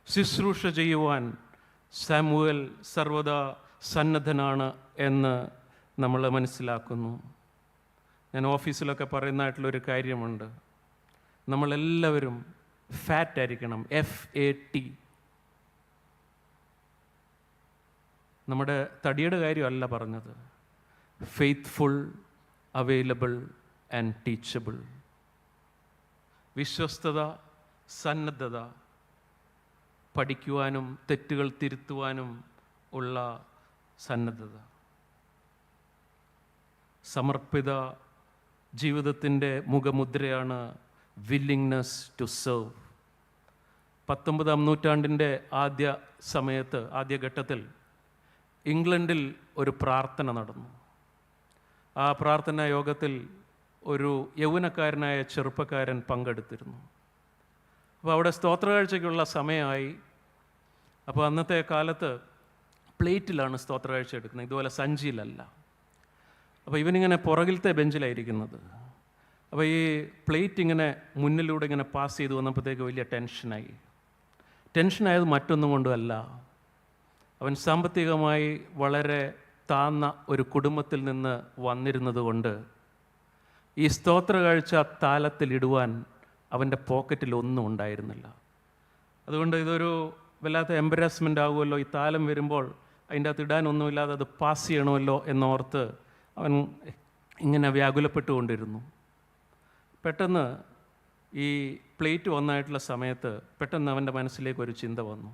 A: ശുശ്രൂഷ ചെയ്യുവാൻ ശമൂവേൽ സർവദാ സന്നദ്ധനാണ് എന്ന് നമ്മൾ മനസ്സിലാക്കുന്നു. ഞാൻ ഓഫീസിലൊക്കെ പറയുന്നതായിട്ടുള്ളൊരു കാര്യമുണ്ട്, നമ്മളെല്ലാവരും ഫാറ്റ് ആയിരിക്കണം, FAT. നമ്മുടെ തടിയുടെ കാര്യമല്ല പറഞ്ഞത്, ഫെയ്ത്ത്ഫുൾ, അവൈലബിൾ ആൻഡ് ടീച്ചബിൾ. വിശ്വസ്തത, സന്നദ്ധത, പഠിക്കുവാനും തെറ്റുകൾ തിരുത്തുവാനും ഉള്ള സന്നദ്ധത. സമർപ്പിത ജീവിതത്തിൻ്റെ മുഖമുദ്രയാണ് വില്ലിങ്നെസ് ടു സെർവ്. 19-ാം നൂറ്റാണ്ടിൻ്റെ ആദ്യഘട്ടത്തിൽ ഇംഗ്ലണ്ടിൽ ഒരു പ്രാർത്ഥന നടന്നു. ആ പ്രാർത്ഥനാ യോഗത്തിൽ ഒരു യൗവനക്കാരനായ ചെറുപ്പക്കാരൻ പങ്കെടുത്തിരുന്നു. അപ്പോൾ അവിടെ സ്തോത്രകാഴ്ചയ്ക്കുള്ള സമയമായി. അപ്പോൾ അന്നത്തെ കാലത്ത് പ്ലേറ്റിലാണ് സ്തോത്രകാഴ്ച എടുക്കുന്നത്, ഇതുപോലെ സഞ്ചിയിലല്ല. അപ്പോൾ ഇവനിങ്ങനെ പുറകിലത്തെ ബെഞ്ചിലായിരിക്കുന്നത്. അപ്പോൾ ഈ പ്ലേറ്റ് ഇങ്ങനെ മുന്നിലൂടെ ഇങ്ങനെ പാസ് ചെയ്ത് വന്നപ്പോഴത്തേക്ക് വലിയ ടെൻഷനായത് മറ്റൊന്നും കൊണ്ടുമല്ല, അവൻ സാമ്പത്തികമായി വളരെ താന്ന ഒരു കുടുംബത്തിൽ നിന്ന് വന്നിരുന്നത് കൊണ്ട് ഈ സ്തോത്രകാഴ്ച താലത്തിലിടുവാൻ അവൻ്റെ പോക്കറ്റിൽ ഒന്നും ഉണ്ടായിരുന്നില്ല. അതുകൊണ്ട് ഇതൊരു വല്ലാത്ത എംബരാസ്മെൻ്റ് ആകുമല്ലോ, ഈ താലം വരുമ്പോൾ അതിൻ്റെ അകത്ത് ഇടാനൊന്നുമില്ലാതെ അത് പാസ് ചെയ്യണമല്ലോ എന്നോർത്ത് അവൻ ഇങ്ങനെ വ്യാകുലപ്പെട്ടുകൊണ്ടിരുന്നു. പെട്ടെന്ന് ഈ പ്ലേറ്റ് വന്നായിട്ടുള്ള സമയത്ത് പെട്ടെന്ന് അവൻ്റെ മനസ്സിലേക്ക് ഒരു ചിന്ത വന്നു.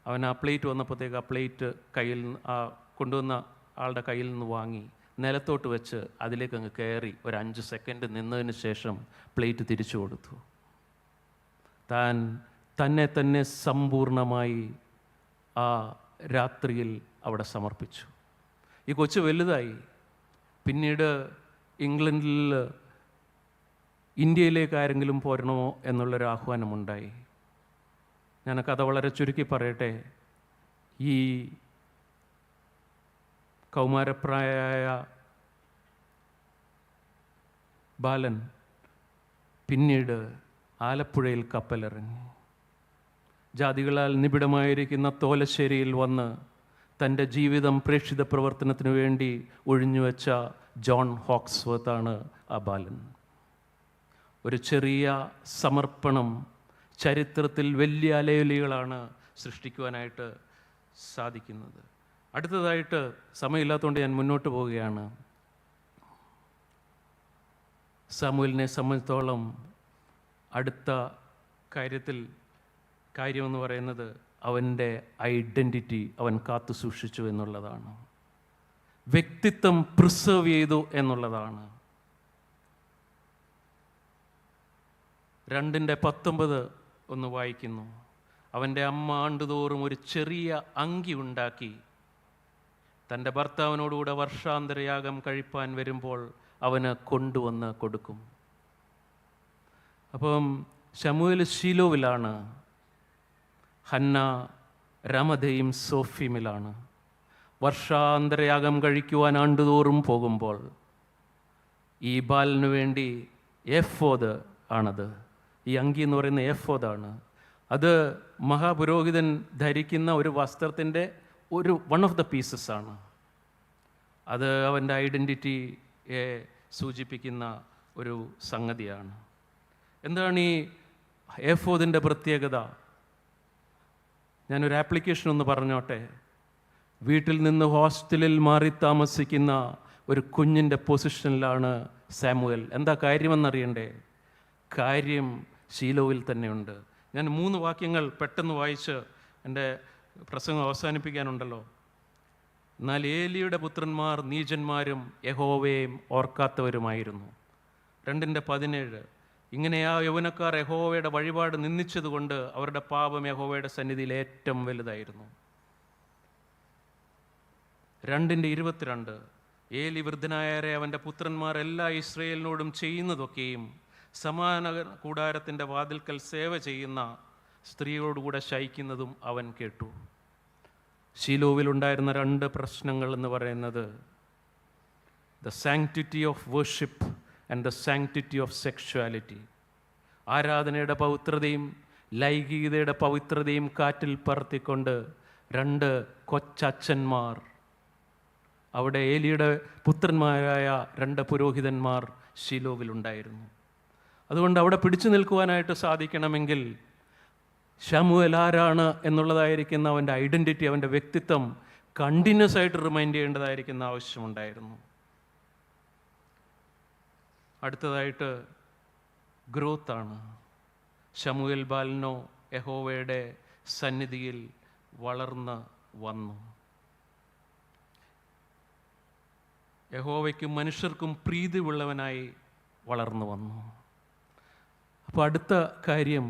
A: അവൻ ആ പ്ലേറ്റ് വന്നപ്പോഴത്തേക്ക് ആ പ്ലേറ്റ് കൊണ്ടുവന്ന ആളുടെ കയ്യിൽ നിന്ന് വാങ്ങി നിലത്തോട്ട് വെച്ച് അതിലേക്ക് അങ്ങ് കയറി ഒരു 5 സെക്കൻഡ് നിന്നതിന് ശേഷം പ്ലേറ്റ് തിരിച്ചു കൊടുത്തു. താൻ തന്നെ സമ്പൂർണമായി ആ രാത്രിയിൽ അവിടെ സമർപ്പിച്ചു. ഈ കൊച്ചു വലുതായി. പിന്നീട് ഇന്ത്യയിലേക്ക് ആരെങ്കിലും പോരണമോ എന്നുള്ളൊരു ആഹ്വാനമുണ്ടായി. ഞാൻ കഥ വളരെ ചുരുക്കി പറയട്ടെ. ഈ കൗമാരപ്രായമായ ബാലൻ പിന്നീട് ആലപ്പുഴയിൽ കപ്പലിറങ്ങി. ജാതികളാൽ നിബിഡമായിരിക്കുന്ന തോലശ്ശേരിയിൽ വന്ന് തൻ്റെ ജീവിതം പ്രേക്ഷിത പ്രവർത്തനത്തിനു വേണ്ടി ഒഴിഞ്ഞുവെച്ച ജോൺ ഹോക്സ്വർത്ത് ആ ബാലൻ. ഒരു ചെറിയ സമർപ്പണം ചരിത്രത്തിൽ വലിയ അലയൊലികളാണ് സൃഷ്ടിക്കുവാനായിട്ട് സാധിക്കുന്നത്. അടുത്തതായിട്ട് സമയമില്ലാത്തതുകൊണ്ട് ഞാൻ മുന്നോട്ട് പോവുകയാണ്. സാമുവേലിനെ സംബന്ധിച്ചോളം അടുത്ത കാര്യമെന്ന് പറയുന്നത് അവൻ്റെ ഐഡൻറ്റിറ്റി അവൻ കാത്തു സൂക്ഷിച്ചു എന്നുള്ളതാണ്. വ്യക്തിത്വം പ്രിസർവ് ചെയ്തു എന്നുള്ളതാണ്. 2:19 ഒന്ന് വായിക്കുന്നു. അവൻ്റെ അമ്മ ആണ്ടുതോറും ഒരു ചെറിയ അങ്കി ഉണ്ടാക്കി തൻ്റെ ഭർത്താവിനോടുകൂടെ വർഷാന്തരയാഗം കഴിപ്പാൻ വരുമ്പോൾ അവന് കൊണ്ടുവന്ന് കൊടുക്കും. അപ്പം ശമൂവേൽ ശീലോവിലാണ്. ഹന്ന രമദയും സോഫീമിലാണ്. വർഷാന്തരയാഗം കഴിക്കുവാൻ ആണ്ടുതോറും പോകുമ്പോൾ ഈ ബാലിനു വേണ്ടി എഫോദ് ആണത്. ഈ അങ്കി എന്ന് പറയുന്ന എഫോദാണ്. അത് മഹാപുരോഹിതൻ ധരിക്കുന്ന ഒരു വസ്ത്രത്തിൻ്റെ വൺ ഓഫ് ദ പീസസ് ആണ്. അത് അവൻ്റെ ഐഡൻറ്റിറ്റിയെ സൂചിപ്പിക്കുന്ന ഒരു സംഗതിയാണ്. എന്താണ് ഈ എഫോദിൻ്റെ പ്രത്യേകത? ഞാനൊരു ആപ്ലിക്കേഷൻ ഒന്ന് പറഞ്ഞോട്ടെ. വീട്ടിൽ നിന്ന് ഹോസ്റ്റലിൽ മാറി താമസിക്കുന്ന ഒരു കുഞ്ഞിൻ്റെ പൊസിഷനിലാണ് സാമുവേൽ. എന്താ കാര്യമെന്നറിയണ്ടേ? കാര്യം ശീലോവിൽ തന്നെയുണ്ട്. ഞാൻ 3 വാക്യങ്ങൾ പെട്ടെന്ന് വായിച്ച് എൻ്റെ പ്രസംഗം അവസാനിപ്പിക്കാനുണ്ടല്ലോ. എന്നാൽ ഏലിയുടെ പുത്രന്മാർ നീചന്മാരും യഹോവയെയും ഓർക്കാത്തവരുമായിരുന്നു. 2:17 ഇങ്ങനെ ആ യൗവനക്കാർ യഹോവയുടെ വഴിപാട് നിന്ദിച്ചതുകൊണ്ട് അവരുടെ പാപം യഹോവയുടെ സന്നിധിയിൽ ഏറ്റവും വലുതായിരുന്നു. 2:22 ഏലി വൃദ്ധനായരെ അവൻ്റെ പുത്രന്മാർ എല്ലാ ഇസ്രയേലിനോടും ചെയ്യുന്നതൊക്കെയും സമാന കൂടാരത്തിൻ്റെ വാതിൽക്കൽ സേവ ചെയ്യുന്ന സ്ത്രീയോടുകൂടെ ശയിക്കുന്നതും അവൻ കേട്ടു. ശീലോവിലുണ്ടായിരുന്ന 2 പ്രശ്നങ്ങൾ എന്ന് പറയുന്നത് the sanctity of worship and the sanctity of sexuality. ആരാധനയുടെ പവിത്രതയും ലൈംഗികതയുടെ പവിത്രതയും കാറ്റിൽ പറത്തിക്കൊണ്ട് 2 കൊച്ചച്ഛന്മാർ, അവിടെ ഏലിയുടെ പുത്രന്മാരായ 2 പുരോഹിതന്മാർ ശീലോവിലുണ്ടായിരുന്നു. അതുകൊണ്ട് അവിടെ പിടിച്ചു നിൽക്കുവാനായിട്ട് സാധിക്കണമെങ്കിൽ ശമൂവേൽ ആരാണ് എന്നുള്ളതായിരിക്കുന്ന അവൻ്റെ ഐഡൻറ്റിറ്റി, അവൻ്റെ വ്യക്തിത്വം കണ്ടിന്യൂസ് ആയിട്ട് റിമൈൻഡ് ചെയ്യേണ്ടതായിരിക്കുന്ന ആവശ്യമുണ്ടായിരുന്നു. അടുത്തതായിട്ട് ഗ്രോത്താണ്. ശമൂവേൽ ബാലനോ യഹോവയുടെ സന്നിധിയിൽ വളർന്ന് വന്നു. യഹോവയ്ക്കും മനുഷ്യർക്കും പ്രീതിയുള്ളവനായി വളർന്നു വന്നു. അപ്പോൾ അടുത്ത കാര്യം,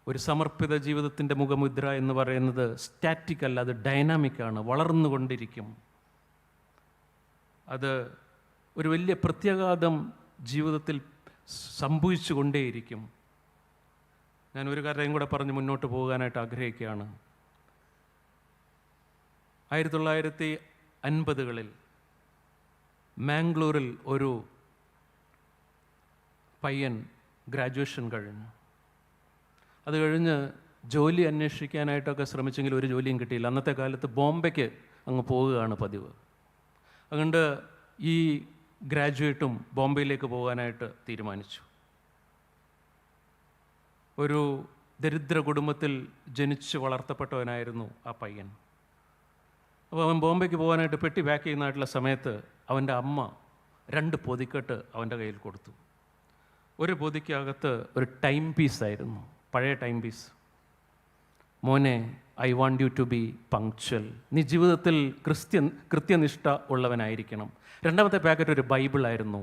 A: ഒരു സമർപ്പിത ജീവിതത്തിൻ്റെ മുഖമുദ്ര എന്ന് പറയുന്നത് സ്റ്റാറ്റിക് അല്ല, അത് ഡൈനാമിക്കാണ്, വളർന്നുകൊണ്ടിരിക്കും. അത് ഒരു വലിയ പ്രത്യാഘാതം ജീവിതത്തിൽ സംഭവിച്ചു കൊണ്ടേയിരിക്കും. ഞാൻ ഒരു കാര്യം കൂടെ പറഞ്ഞ് മുന്നോട്ട് പോകാനായിട്ട് ആഗ്രഹിക്കുകയാണ്. 1950കളിൽ മാംഗ്ലൂരിൽ ഒരു പയ്യൻ ഗ്രാജുവേഷൻ കഴിഞ്ഞു. അത് കഴിഞ്ഞ് ജോലി അന്വേഷിക്കാനായിട്ടൊക്കെ ശ്രമിച്ചെങ്കിൽ ഒരു ജോലിയും കിട്ടിയില്ല. അന്നത്തെ കാലത്ത് ബോംബെക്ക് അങ്ങ് പോവുകയാണ് പതിവ്. അതുകൊണ്ട് ഈ ഗ്രാജുവേറ്റും ബോംബെയിലേക്ക് പോകാനായിട്ട് തീരുമാനിച്ചു. ഒരു ദരിദ്ര കുടുംബത്തിൽ ജനിച്ച് വളർത്തപ്പെട്ടവനായിരുന്നു ആ പയ്യൻ. അപ്പോൾ അവൻ ബോംബെക്ക് പോകാനായിട്ട് പെട്ടി പാക്ക് ചെയ്യുന്നതായിട്ടുള്ള സമയത്ത് അവൻ്റെ അമ്മ 2 പൊതിക്കെട്ട് അവൻ്റെ കയ്യിൽ കൊടുത്തു. ഒരു പൊതിക്കകത്ത് ഒരു ടൈം പീസായിരുന്നു, പഴയ ടൈം പീസ്. മോനെ, I want you to be punctual. നീ ജീവിതത്തിൽ കൃത്യനിഷ്ഠ ഉള്ളവനായിരിക്കണം. 2ാമത്തെ പാക്കറ്റ് ഒരു ബൈബിളായിരുന്നു.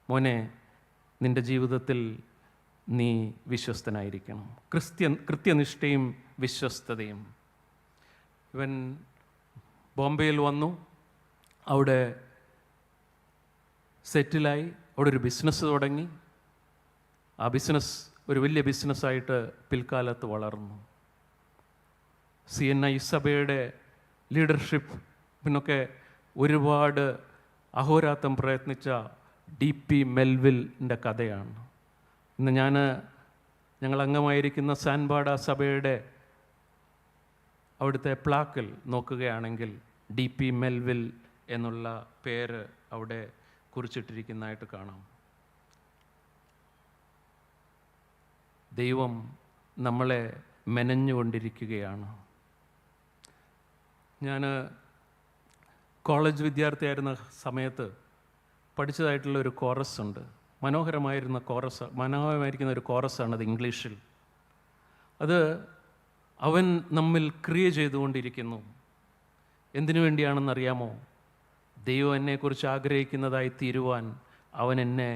A: മോനെ, നിൻ്റെ ജീവിതത്തിൽ നീ വിശ്വസ്തനായിരിക്കണം. കൃത്യനിഷ്ഠയും വിശ്വസ്തതയും. ഇവൻ ബോംബെയിൽ വന്നു, അവിടെ സെറ്റിലായി, അവിടെ ഒരു ബിസിനസ് തുടങ്ങി. ആ ബിസിനസ് ഒരു വലിയ ബിസിനസ്സായിട്ട് പിൽക്കാലത്ത് വളർന്നു. CNI സഭയുടെ ലീഡർഷിപ്പിനൊക്കെ ഒരുപാട് അഹോരാത്രം പ്രയത്നിച്ച DP മെൽവിലിൻ്റെ കഥയാണ്. ഇന്ന് ഞങ്ങൾ അംഗമായിരിക്കുന്ന സാൻബാഡ സഭയുടെ അവിടുത്തെ പ്ലാക്കിൽ നോക്കുകയാണെങ്കിൽ DP മെൽവിൽ എന്നുള്ള പേര് അവിടെ കുറിച്ചിട്ടിരിക്കുന്നതായിട്ട് കാണാം. ദൈവം നമ്മളെ മെനഞ്ഞുകൊണ്ടിരിക്കുകയാണ്. ഞാൻ കോളേജ് വിദ്യാർത്ഥിയായിരുന്ന സമയത്ത് പഠിച്ചതായിട്ടുള്ള ഒരു കോറസ് ഉണ്ട്. മനോഹരമായിരിക്കുന്ന ഒരു കോറസാണ് അത് ഇംഗ്ലീഷിൽ. അത് അവൻ നമ്മിൽ ക്രിയ ചെയ്തുകൊണ്ടിരിക്കുന്നു. എന്തിനു വേണ്ടിയാണെന്നറിയാമോ? ദൈവം എന്നെക്കുറിച്ച് ആഗ്രഹിക്കുന്നതായി തീരുവാൻ അവൻ എന്നെ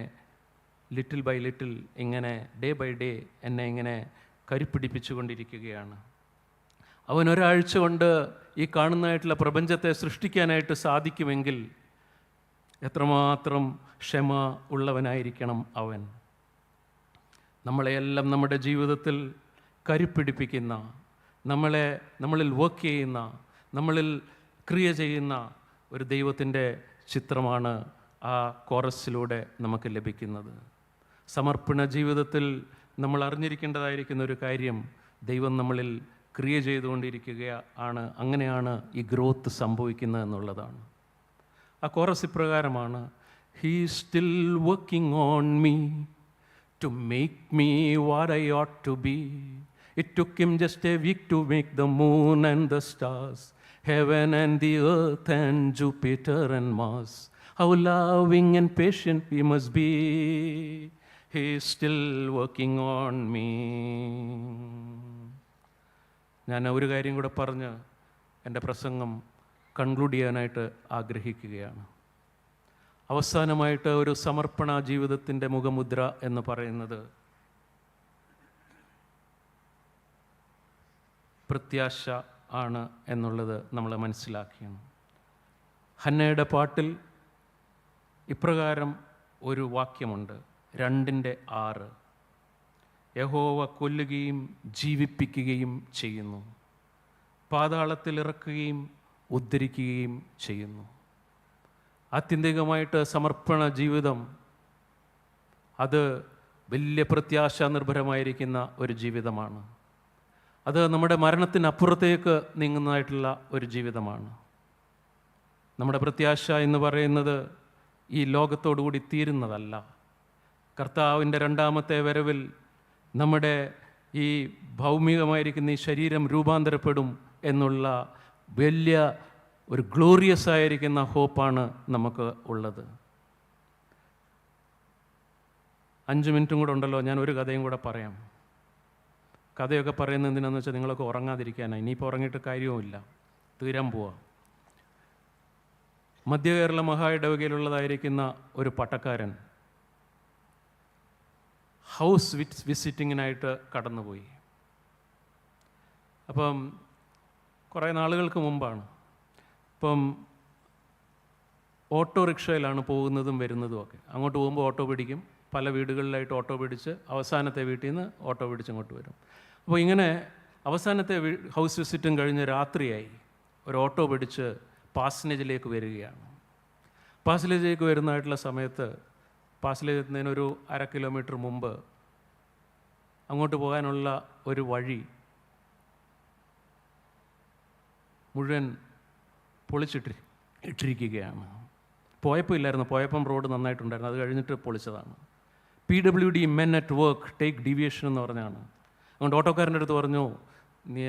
A: ലിറ്റിൽ ബൈ ലിറ്റിൽ ഇങ്ങനെ ഡേ ബൈ ഡേ എന്നെ ഇങ്ങനെ കരുപ്പിടിപ്പിച്ചുകൊണ്ടിരിക്കുകയാണ്. അവൻ ഒരാഴ്ച കൊണ്ട് ഈ കാണുന്നതായിട്ടുള്ള പ്രപഞ്ചത്തെ സൃഷ്ടിക്കാനായിട്ട് സാധിക്കുമെങ്കിൽ എത്രമാത്രം ക്ഷമ ഉള്ളവനായിരിക്കണം അവൻ. നമ്മളെയെല്ലാം നമ്മുടെ ജീവിതത്തിൽ കരുപ്പിടിപ്പിക്കുന്ന, നമ്മളിൽ വർക്ക് ചെയ്യുന്ന, നമ്മളിൽ ക്രിയ ചെയ്യുന്ന ഒരു ദൈവത്തിൻ്റെ ചിത്രമാണ് ആ കോറസിലൂടെ നമുക്ക് ലഭിക്കുന്നത്. സമർപ്പണ ജീവിതത്തിൽ നമ്മൾ അറിഞ്ഞിരിക്കേണ്ടതായിരിക്കുന്ന ഒരു കാര്യം, ദൈവം നമ്മളിൽ ക്രിയ ചെയ്തുകൊണ്ടിരിക്കുകയാണ്. അങ്ങനെയാണ് ഈ ഗ്രോത്ത് സംഭവിക്കുന്നത് എന്നുള്ളതാണ്. ആ കോറസ് ഇപ്രകാരമാണ്: he still working on me to make me what I ought to be. It took him just a week to make the moon and the stars, heaven and the earth and Jupiter and Mars. How loving and patient he must be. He is still working on me. ഞാൻ ഒരു കാര്യം കൂടെ പറഞ്ഞ് എൻ്റെ പ്രസംഗം കൺക്ലൂഡ് ചെയ്യാനായിട്ട് ആഗ്രഹിക്കുകയാണ്. അവസാനമായിട്ട് ഒരു സമർപ്പണ ജീവിതത്തിൻ്റെ മുഖമുദ്ര എന്ന് പറയുന്നത് പ്രത്യാശ ആണ് എന്നുള്ളത് നമ്മൾ മനസ്സിലാക്കിയാണ്. ഹന്നയുടെ പാട്ടിൽ ഇപ്രകാരം ഒരു വാക്യമുണ്ട്, 2:6. യഹോവ കൊല്ലുകയും ജീവിപ്പിക്കുകയും ചെയ്യുന്നു, പാതാളത്തിൽ ഇറക്കുകയും ഉദ്ധരിക്കുകയും ചെയ്യുന്നു. ആത്യന്തികമായിട്ട് സമർപ്പണ ജീവിതം അത് വലിയ പ്രത്യാശ നിർഭരമായിരിക്കുന്ന ഒരു ജീവിതമാണ്. അത് നമ്മുടെ മരണത്തിനപ്പുറത്തേക്ക് നീങ്ങുന്നതായിട്ടുള്ള ഒരു ജീവിതമാണ്. നമ്മുടെ പ്രത്യാശ എന്ന് പറയുന്നത് ഈ ലോകത്തോടുകൂടി തീരുന്നതല്ല. കർത്താവിൻ്റെ രണ്ടാമത്തെ വരവിൽ നമ്മുടെ ഈ ഭൗമികമായിരിക്കുന്ന ഈ ശരീരം രൂപാന്തരപ്പെടും എന്നുള്ള വലിയ ഒരു ഗ്ലോറിയസ് ആയിരിക്കുന്ന ഹോപ്പാണ് നമുക്ക് ഉള്ളത്. 5 മിനിറ്റും കൂടെ ഉണ്ടല്ലോ, ഞാൻ ഒരു കഥയും കൂടെ പറയാം. കഥയൊക്കെ പറയുന്നത് എന്തിനാണെന്ന് വെച്ചാൽ നിങ്ങളൊക്കെ ഉറങ്ങാതിരിക്കാനാണ്. ഇനിയിപ്പോൾ ഉറങ്ങിയിട്ട് കാര്യവുമില്ല, തീരാൻ പോവാം. മധ്യ കേരള മഹാ ഇടവകയിലുള്ളതായിരിക്കുന്ന ഒരു പട്ടക്കാരൻ ഹൗസ് വിസിറ്റിങ്ങിനായിട്ട് കടന്നുപോയി. അപ്പം കുറേ നാളുകൾക്ക് മുമ്പാണ്. ഇപ്പം ഓട്ടോറിക്ഷയിലാണ് പോകുന്നതും വരുന്നതും ഒക്കെ. അങ്ങോട്ട് പോകുമ്പോൾ ഓട്ടോ പിടിക്കും, പല വീടുകളിലായിട്ട് ഓട്ടോ പിടിച്ച് അവസാനത്തെ വീട്ടിൽ നിന്ന് ഓട്ടോ പിടിച്ച് അങ്ങോട്ട് വരും. അപ്പോൾ ഇങ്ങനെ അവസാനത്തെ ഹൗസ് വിസിറ്റും കഴിഞ്ഞ് രാത്രിയായി ഒരു ഓട്ടോ പിടിച്ച് പാസനേജിലേക്ക് വരികയാണ്. പാസനേജിലേക്ക് വരുന്നതായിട്ടുള്ള സമയത്ത് പാസനേജ് എത്തുന്നതിനൊരു 1/2 കിലോമീറ്റർ മുമ്പ് അങ്ങോട്ട് പോകാനുള്ള ഒരു വഴി മുഴുവൻ പൊളിച്ചിട്ടിരിക്കുകയാണ്. പോയപ്പോൾ ഇല്ലായിരുന്നു, പോയപ്പം റോഡ് നന്നായിട്ടുണ്ടായിരുന്നു, അത് കഴിഞ്ഞിട്ട് പൊളിച്ചതാണ്. PWD men at work take deviation എന്ന് പറഞ്ഞാണ്. അതുകൊണ്ട് ഓട്ടോക്കാരൻ്റെ അടുത്ത് പറഞ്ഞു, നീ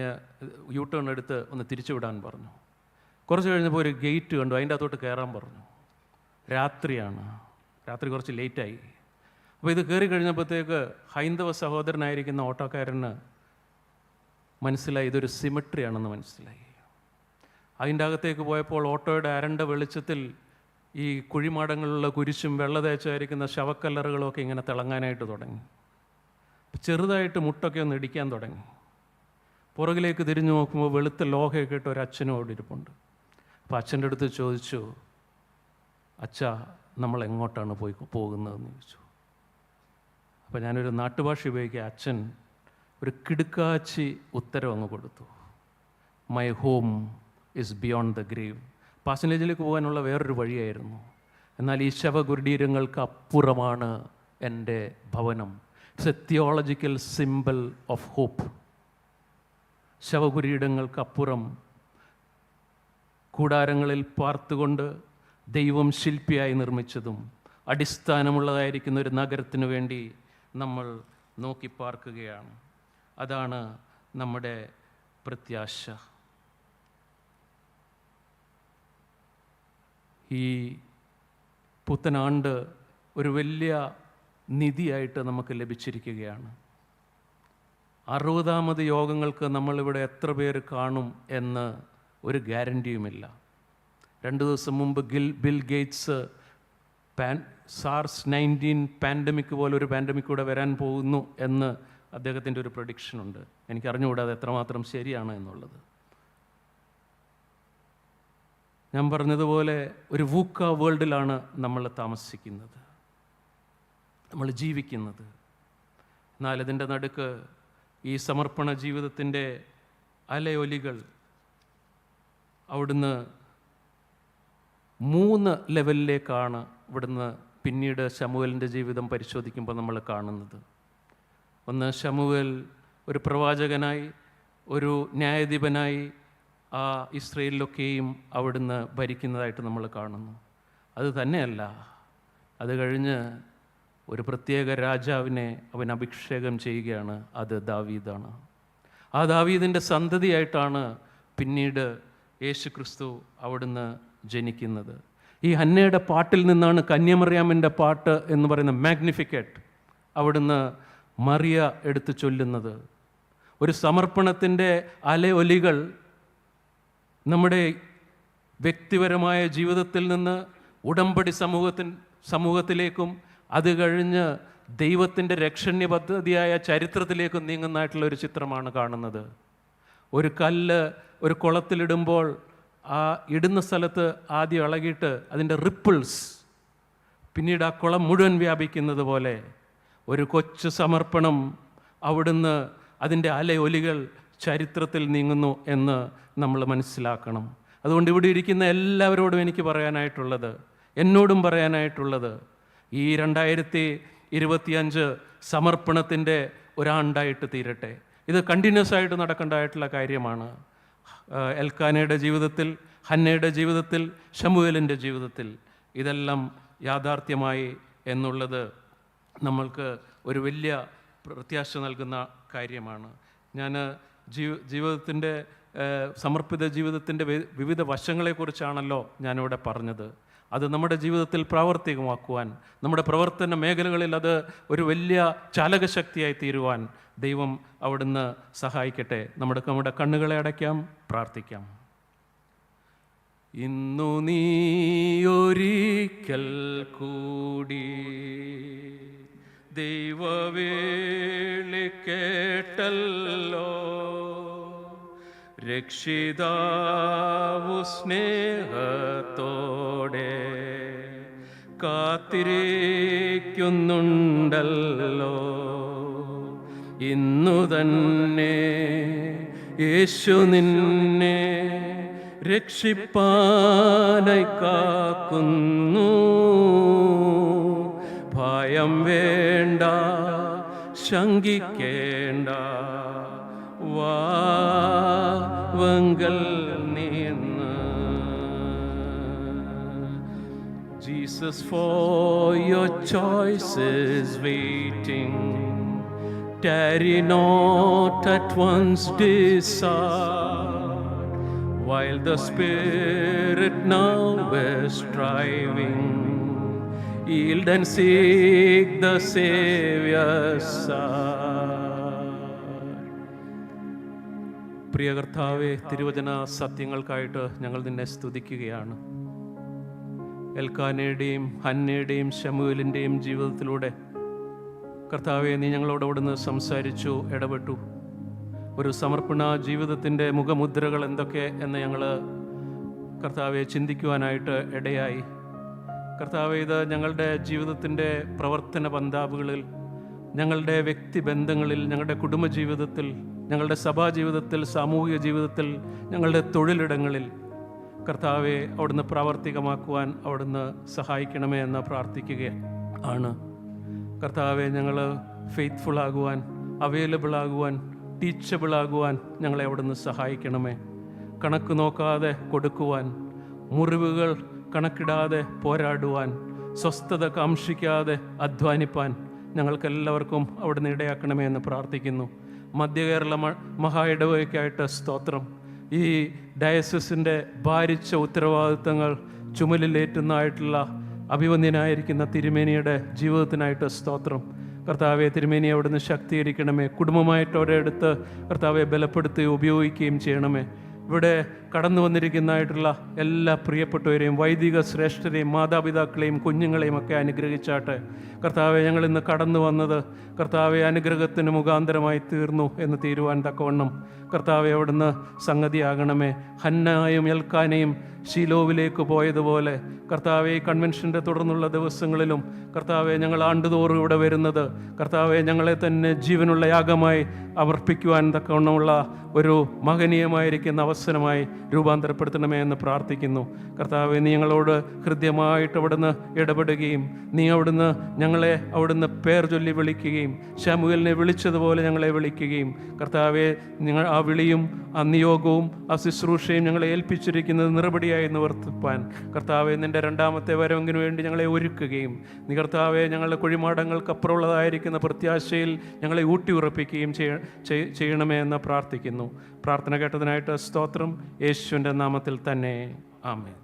A: യു ടേൺ എടുത്ത് ഒന്ന് തിരിച്ചു വിടാൻ പറഞ്ഞു. കുറച്ച് കഴിഞ്ഞപ്പോൾ ഒരു ഗേറ്റ് കണ്ടു, അതിൻ്റെ അകത്തോട്ട് കയറാൻ പറഞ്ഞു. രാത്രിയാണ്, രാത്രി കുറച്ച് ലേറ്റായി. അപ്പോൾ ഇത് കയറി കഴിഞ്ഞപ്പോഴത്തേക്ക് ഹൈന്ദവ സഹോദരനായിരിക്കുന്ന ഓട്ടോക്കാരന് മനസ്സിലായി ഇതൊരു സിമെട്രി ആണെന്ന് മനസ്സിലായി. അതിൻ്റെ അകത്തേക്ക് പോയപ്പോൾ ഓട്ടോയുടെ അരണ്ട വെളിച്ചത്തിൽ ഈ കുഴിമാടങ്ങളിലുള്ള കുരിശും വെള്ള തേച്ചായിരിക്കുന്ന ശവക്കല്ലറുകളൊക്കെ ഇങ്ങനെ തിളങ്ങാനായിട്ട് തുടങ്ങി. ചെറുതായിട്ട് മുട്ടൊക്കെ ഒന്ന് ഇടിക്കാൻ തുടങ്ങി. പുറകിലേക്ക് തിരിഞ്ഞു നോക്കുമ്പോൾ വെളുത്ത ലോഹയൊക്കെ ഇട്ട് ഒരു അച്ഛനും അവിടെ ഇരിപ്പുണ്ട്. അപ്പോൾ അച്ഛൻ്റെ അടുത്ത് ചോദിച്ചു, അച്ഛാ നമ്മൾ എങ്ങോട്ടാണ് പോകുന്നതെന്ന് ചോദിച്ചു. അപ്പോൾ ഞാനൊരു നാട്ടുഭാഷ ഉപയോഗിക്കുക, അച്ഛൻ ഒരു കിടുക്കാച്ചി ഉത്തരം അങ്ങ് കൊടുത്തു, my home is beyond the grave. പാസനേജിലേക്ക് പോകാനുള്ള വേറൊരു വഴിയായിരുന്നു, എന്നാൽ ഈ ശവകുടീരങ്ങൾക്ക് അപ്പുറമാണ് എൻ്റെ ഭവനം. It's a theological symbol of hope. ശവകുടീരങ്ങൾക്കപ്പുറം കൂടാരങ്ങളിൽ പാർത്തുകൊണ്ട് ദൈവം ശില്പിയായി നിർമ്മിച്ചതും അടിസ്ഥാനമുള്ളതായിരിക്കുന്ന ഒരു നഗരത്തിനു വേണ്ടി നമ്മൾ നോക്കി പാർക്കുകയാണ്. അതാണ് നമ്മുടെ പ്രത്യാശ. ഈ പുത്തനാണ്ട് ഒരു വലിയ നിധിയായിട്ട് നമുക്ക് ലഭിച്ചിരിക്കുകയാണ്. 60ാമത് യോഗങ്ങൾക്ക് നമ്മളിവിടെ എത്ര പേര് കാണും എന്ന് ഒരു ഗ്യാരൻറ്റിയുമില്ല. 2 ദിവസം മുമ്പ് ബിൽ ഗേറ്റ്സ് SARS-19 പാൻഡമിക് പോലെ ഒരു പാൻഡമിക് കൂടെ വരാൻ പോകുന്നു എന്ന് അദ്ദേഹത്തിൻ്റെ ഒരു പ്രഡിക്ഷനുണ്ട്. എനിക്കറിഞ്ഞുകൂടാതെ എത്രമാത്രം ശരിയാണ് എന്നുള്ളത്. ഞാൻ പറഞ്ഞതുപോലെ ഒരു വൂക്ക വേൾഡിലാണ് നമ്മൾ താമസിക്കുന്നത്, നമ്മൾ ജീവിക്കുന്നത്. എന്നാൽ ഇതിൻ്റെ നടുക്ക് ഈ സമർപ്പണ ജീവിതത്തിൻ്റെ അലയൊലികൾ അവിടുന്ന് 3 ലെവലിലേക്കാണ് ഇവിടുന്ന് പിന്നീട് ശമൂവേലിൻ്റെ ജീവിതം പരിശോധിക്കുമ്പോൾ നമ്മൾ കാണുന്നത്. ഒന്ന്, ശമൂവേൽ ഒരു പ്രവാചകനായി, ഒരു ന്യായാധിപനായി ആ ഇസ്രയേലിലൊക്കെയും അവിടുന്ന് ഭരിക്കുന്നതായിട്ട് നമ്മൾ കാണുന്നു. അത് തന്നെയല്ല, അത് കഴിഞ്ഞ് ഒരു പ്രത്യേക രാജാവിനെ അവൻ അഭിഷേകം ചെയ്യുകയാണ്. അത് ദാവീദാണ്. ആ ദാവീദിൻ്റെ സന്തതിയായിട്ടാണ് പിന്നീട് യേശു ക്രിസ്തു അവിടുന്ന് ജനിക്കുന്നത്. ഈ ഹന്നയുടെ പാട്ടിൽ നിന്നാണ് കന്യമറിയാമിൻ്റെ പാട്ട് എന്ന് പറയുന്ന മാഗ്നിഫിക്കറ്റ് അവിടുന്ന് മറിയ എടുത്തു ചൊല്ലുന്നത്. ഒരു സമർപ്പണത്തിൻ്റെ അലയൊലികൾ നമ്മുടെ വ്യക്തിപരമായ ജീവിതത്തിൽ നിന്ന് ഉടമ്പടി സമൂഹത്തിലേക്കും അത് കഴിഞ്ഞ് ദൈവത്തിൻ്റെ രക്ഷണ്യ പദ്ധതിയായ ചരിത്രത്തിലേക്കും നീങ്ങുന്നതായിട്ടുള്ള ഒരു ചിത്രമാണ് കാണുന്നത്. ഒരു കല്ല് ഒരു കുളത്തിലിടുമ്പോൾ ആ ഇടുന്ന സ്ഥലത്ത് ആദ്യം ഇളകിയിട്ട് അതിൻ്റെ റിപ്പിൾസ് പിന്നീട് ആ കുളം മുഴുവൻ വ്യാപിക്കുന്നത് പോലെ ഒരു കൊച്ചു സമർപ്പണം അവിടുന്ന് അതിൻ്റെ അലയൊലികൾ ചരിത്രത്തിൽ നീങ്ങുന്നു എന്ന് നമ്മൾ മനസ്സിലാക്കണം. അതുകൊണ്ട് ഇവിടെ ഇരിക്കുന്ന എല്ലാവരോടും എനിക്ക് പറയാനായിട്ടുള്ളത്, എന്നോടും പറയാനായിട്ടുള്ളത്, ഈ 2025 സമർപ്പണത്തിൻ്റെ ഒരാണ്ടായിട്ട് തീരട്ടെ. ഇത് കണ്ടിന്യൂസ് ആയിട്ട് നടക്കേണ്ടതായിട്ടുള്ള കാര്യമാണ്. എൽക്കാനയുടെ ജീവിതത്തിൽ, ഹന്നയുടെ ജീവിതത്തിൽ, ശമൂവേലിൻ്റെ ജീവിതത്തിൽ ഇതെല്ലാം യാഥാർത്ഥ്യമായി എന്നുള്ളത് നമ്മൾക്ക് ഒരു വലിയ പ്രത്യാശ നൽകുന്ന കാര്യമാണ്. ഞാൻ ജീവിതത്തിൻ്റെ സമർപ്പിത ജീവിതത്തിൻ്റെ വിവിധ വശങ്ങളെക്കുറിച്ചാണല്ലോ ഞാനിവിടെ പറഞ്ഞത്. അത് നമ്മുടെ ജീവിതത്തിൽ പ്രാവർത്തികമാക്കുവാൻ, നമ്മുടെ പ്രവർത്തന മേഖലകളിൽ അത് ഒരു വലിയ ചാലകശക്തിയായി തീരുവാൻ ദൈവം അവിടുന്ന് സഹായിക്കട്ടെ. നമ്മുടെ കണ്ണുകളെ അടയ്ക്കാം, പ്രാർത്ഥിക്കാം. ഇന്നു നീ ഒരിക്കൽ കൂടി ദൈവവേളി കേട്ടല്ലോ, രക്ഷിതാവു സ്നേഹത്തോടെ കാത്തിരിക്കുന്നുണ്ടല്ലോ. ഇന്നു തന്നെ യേശു നിന്നെ രക്ഷിപ്പാനായി കാക്കുന്നു. ഭയം വേണ്ട, ശങ്കിക്കേണ്ട, വാവങ്കൽ നീന്ന്. Jesus, for your choice is waiting. Tarry not at once decide, while the Spirit now is striving. Yield and seek the Savior's side. പ്രിയ കർത്താവേ, തിരുവചന സത്യങ്ങൾക്കായിട്ട് ഞങ്ങൾ നിന്നെ സ്തുതിക്കുകയാണ്. എൽക്കാനയുടെയും ഹന്നയുടെയും ശമൂവേലിൻ്റെയും ജീവിതത്തിലൂടെ കർത്താവെ നീ ഞങ്ങളോട് അവിടുന്ന് സംസാരിച്ചു, ഇടപെട്ടു. ഒരു സമർപ്പണ ജീവിതത്തിൻ്റെ മുഖമുദ്രകൾ എന്തൊക്കെ എന്ന് ഞങ്ങൾ കർത്താവെ ചിന്തിക്കുവാനായിട്ട് ഇടയായി. കർത്താവെ, ഇത് ഞങ്ങളുടെ ജീവിതത്തിൻ്റെ പ്രവർത്തന പന്താവുകളിൽ, ഞങ്ങളുടെ വ്യക്തിബന്ധങ്ങളിൽ, ഞങ്ങളുടെ കുടുംബജീവിതത്തിൽ, ഞങ്ങളുടെ സഭാജീവിതത്തിൽ, സാമൂഹിക ജീവിതത്തിൽ, ഞങ്ങളുടെ തൊഴിലിടങ്ങളിൽ കർത്താവെ അവിടുന്ന് പ്രാവർത്തികമാക്കുവാൻ അവിടുന്ന് സഹായിക്കണമേ എന്ന് പ്രാർത്ഥിക്കുകയാണ്. കർത്താവെ, ഞങ്ങൾ ഫെയ്ത്ത്ഫുള്ളാകുവാൻ, അവൈലബിളാകുവാൻ, ടീച്ചബിളാകുവാൻ ഞങ്ങളെ അവിടുന്ന് സഹായിക്കണമേ. കണക്ക് നോക്കാതെ കൊടുക്കുവാൻ, മുറിവുകൾ കണക്കിടാതെ പോരാടുവാൻ, സ്വസ്ഥത കാംക്ഷിക്കാതെ അധ്വാനിപ്പാൻ ഞങ്ങൾക്കെല്ലാവർക്കും അവിടുന്ന് ഇടയാക്കണമേ എന്ന് പ്രാർത്ഥിക്കുന്നു. മധ്യകേരള മഹാ ഇടവകയ്ക്കായിട്ട് സ്തോത്രം. ഈ ഡയസിസിൻ്റെ ഭാരിച്ച ഉത്തരവാദിത്തങ്ങൾ ചുമലിലേറ്റുന്നതായിട്ടുള്ള അഭിവന്ദ്യനായിരിക്കുന്ന തിരുമേനിയുടെ ജീവിതത്തിനായിട്ട് സ്തോത്രം. കർത്താവെ, തിരുമേനിയെ അവിടുന്ന് ശക്തീകരിക്കണമേ. കുടുംബമായിട്ട് അവരെ എടുത്ത് കർത്താവെ ബലപ്പെടുത്തുകയും ഉപയോഗിക്കുകയും ചെയ്യണമേ. ഇവിടെ കടന്നു വന്നിരിക്കുന്നതായിട്ടുള്ള എല്ലാ പ്രിയപ്പെട്ടവരെയും വൈദിക ശ്രേഷ്ഠരെയും മാതാപിതാക്കളെയും കുഞ്ഞുങ്ങളെയും ഒക്കെ അനുഗ്രഹിച്ചാട്ടെ. കർത്താവെ, ഞങ്ങളിന്ന് കടന്നു വന്നത് കർത്താവെ അനുഗ്രഹത്തിന് മുഖാന്തരമായി തീർന്നു എന്ന് തീരുവാൻ തക്കവണ്ണം കർത്താവെ അവിടുന്ന് സംഗതിയാകണമേ. ഹന്നായും എൽക്കാനയും ശീലോവിലേക്ക് പോയതുപോലെ കർത്താവെ ഈ കൺവെൻഷൻ്റെ തുടർന്നുള്ള ദിവസങ്ങളിലും കർത്താവെ ഞങ്ങൾ ആണ്ടുതോറും ഇവിടെ വരുന്നത് കർത്താവെ ഞങ്ങളെ തന്നെ ജീവനുള്ള യാഗമായി അർപ്പിക്കുവാൻ തക്കവണ്ണമുള്ള ഒരു മഹനീയമായിരിക്കുന്ന അവസരമായി രൂപാന്തരപ്പെടുത്തണമേ എന്ന് പ്രാർത്ഥിക്കുന്നു. കർത്താവെ, നീ ഞങ്ങളോട് ഹൃദ്യമായിട്ട് അവിടുന്ന് ഇടപെടുകയും നീ അവിടുന്ന് ഞങ്ങളെ അവിടുന്ന് പേർ ചൊല്ലി വിളിക്കുകയും ശമൂവേലിനെ വിളിച്ചതുപോലെ ഞങ്ങളെ വിളിക്കുകയും കർത്താവെ നിങ്ങൾ ആ വിളിയും ആ നിയോഗവും ആ ശുശ്രൂഷയും ഞങ്ങളെ ഏൽപ്പിച്ചിരിക്കുന്നത് നിറപടിയായി നിവർത്തിപ്പാൻ കർത്താവെ നിൻ്റെ രണ്ടാമത്തെ വരവിന് വേണ്ടി ഞങ്ങളെ ഒരുക്കുകയും നീ കർത്താവെ ഞങ്ങളുടെ കുഴിമാടങ്ങൾക്കപ്പുറമുള്ളതായിരിക്കുന്ന പ്രത്യാശയിൽ ഞങ്ങളെ ഊട്ടി ഉറപ്പിക്കുകയും ചെയ്യണമേ എന്ന് പ്രാർത്ഥിക്കുന്നു. പ്രാർത്ഥന കേട്ടതിനായിട്ട് സ്തോത്രം. യേശുവിൻ്റെ നാമത്തിൽ തന്നെ ആമേൻ.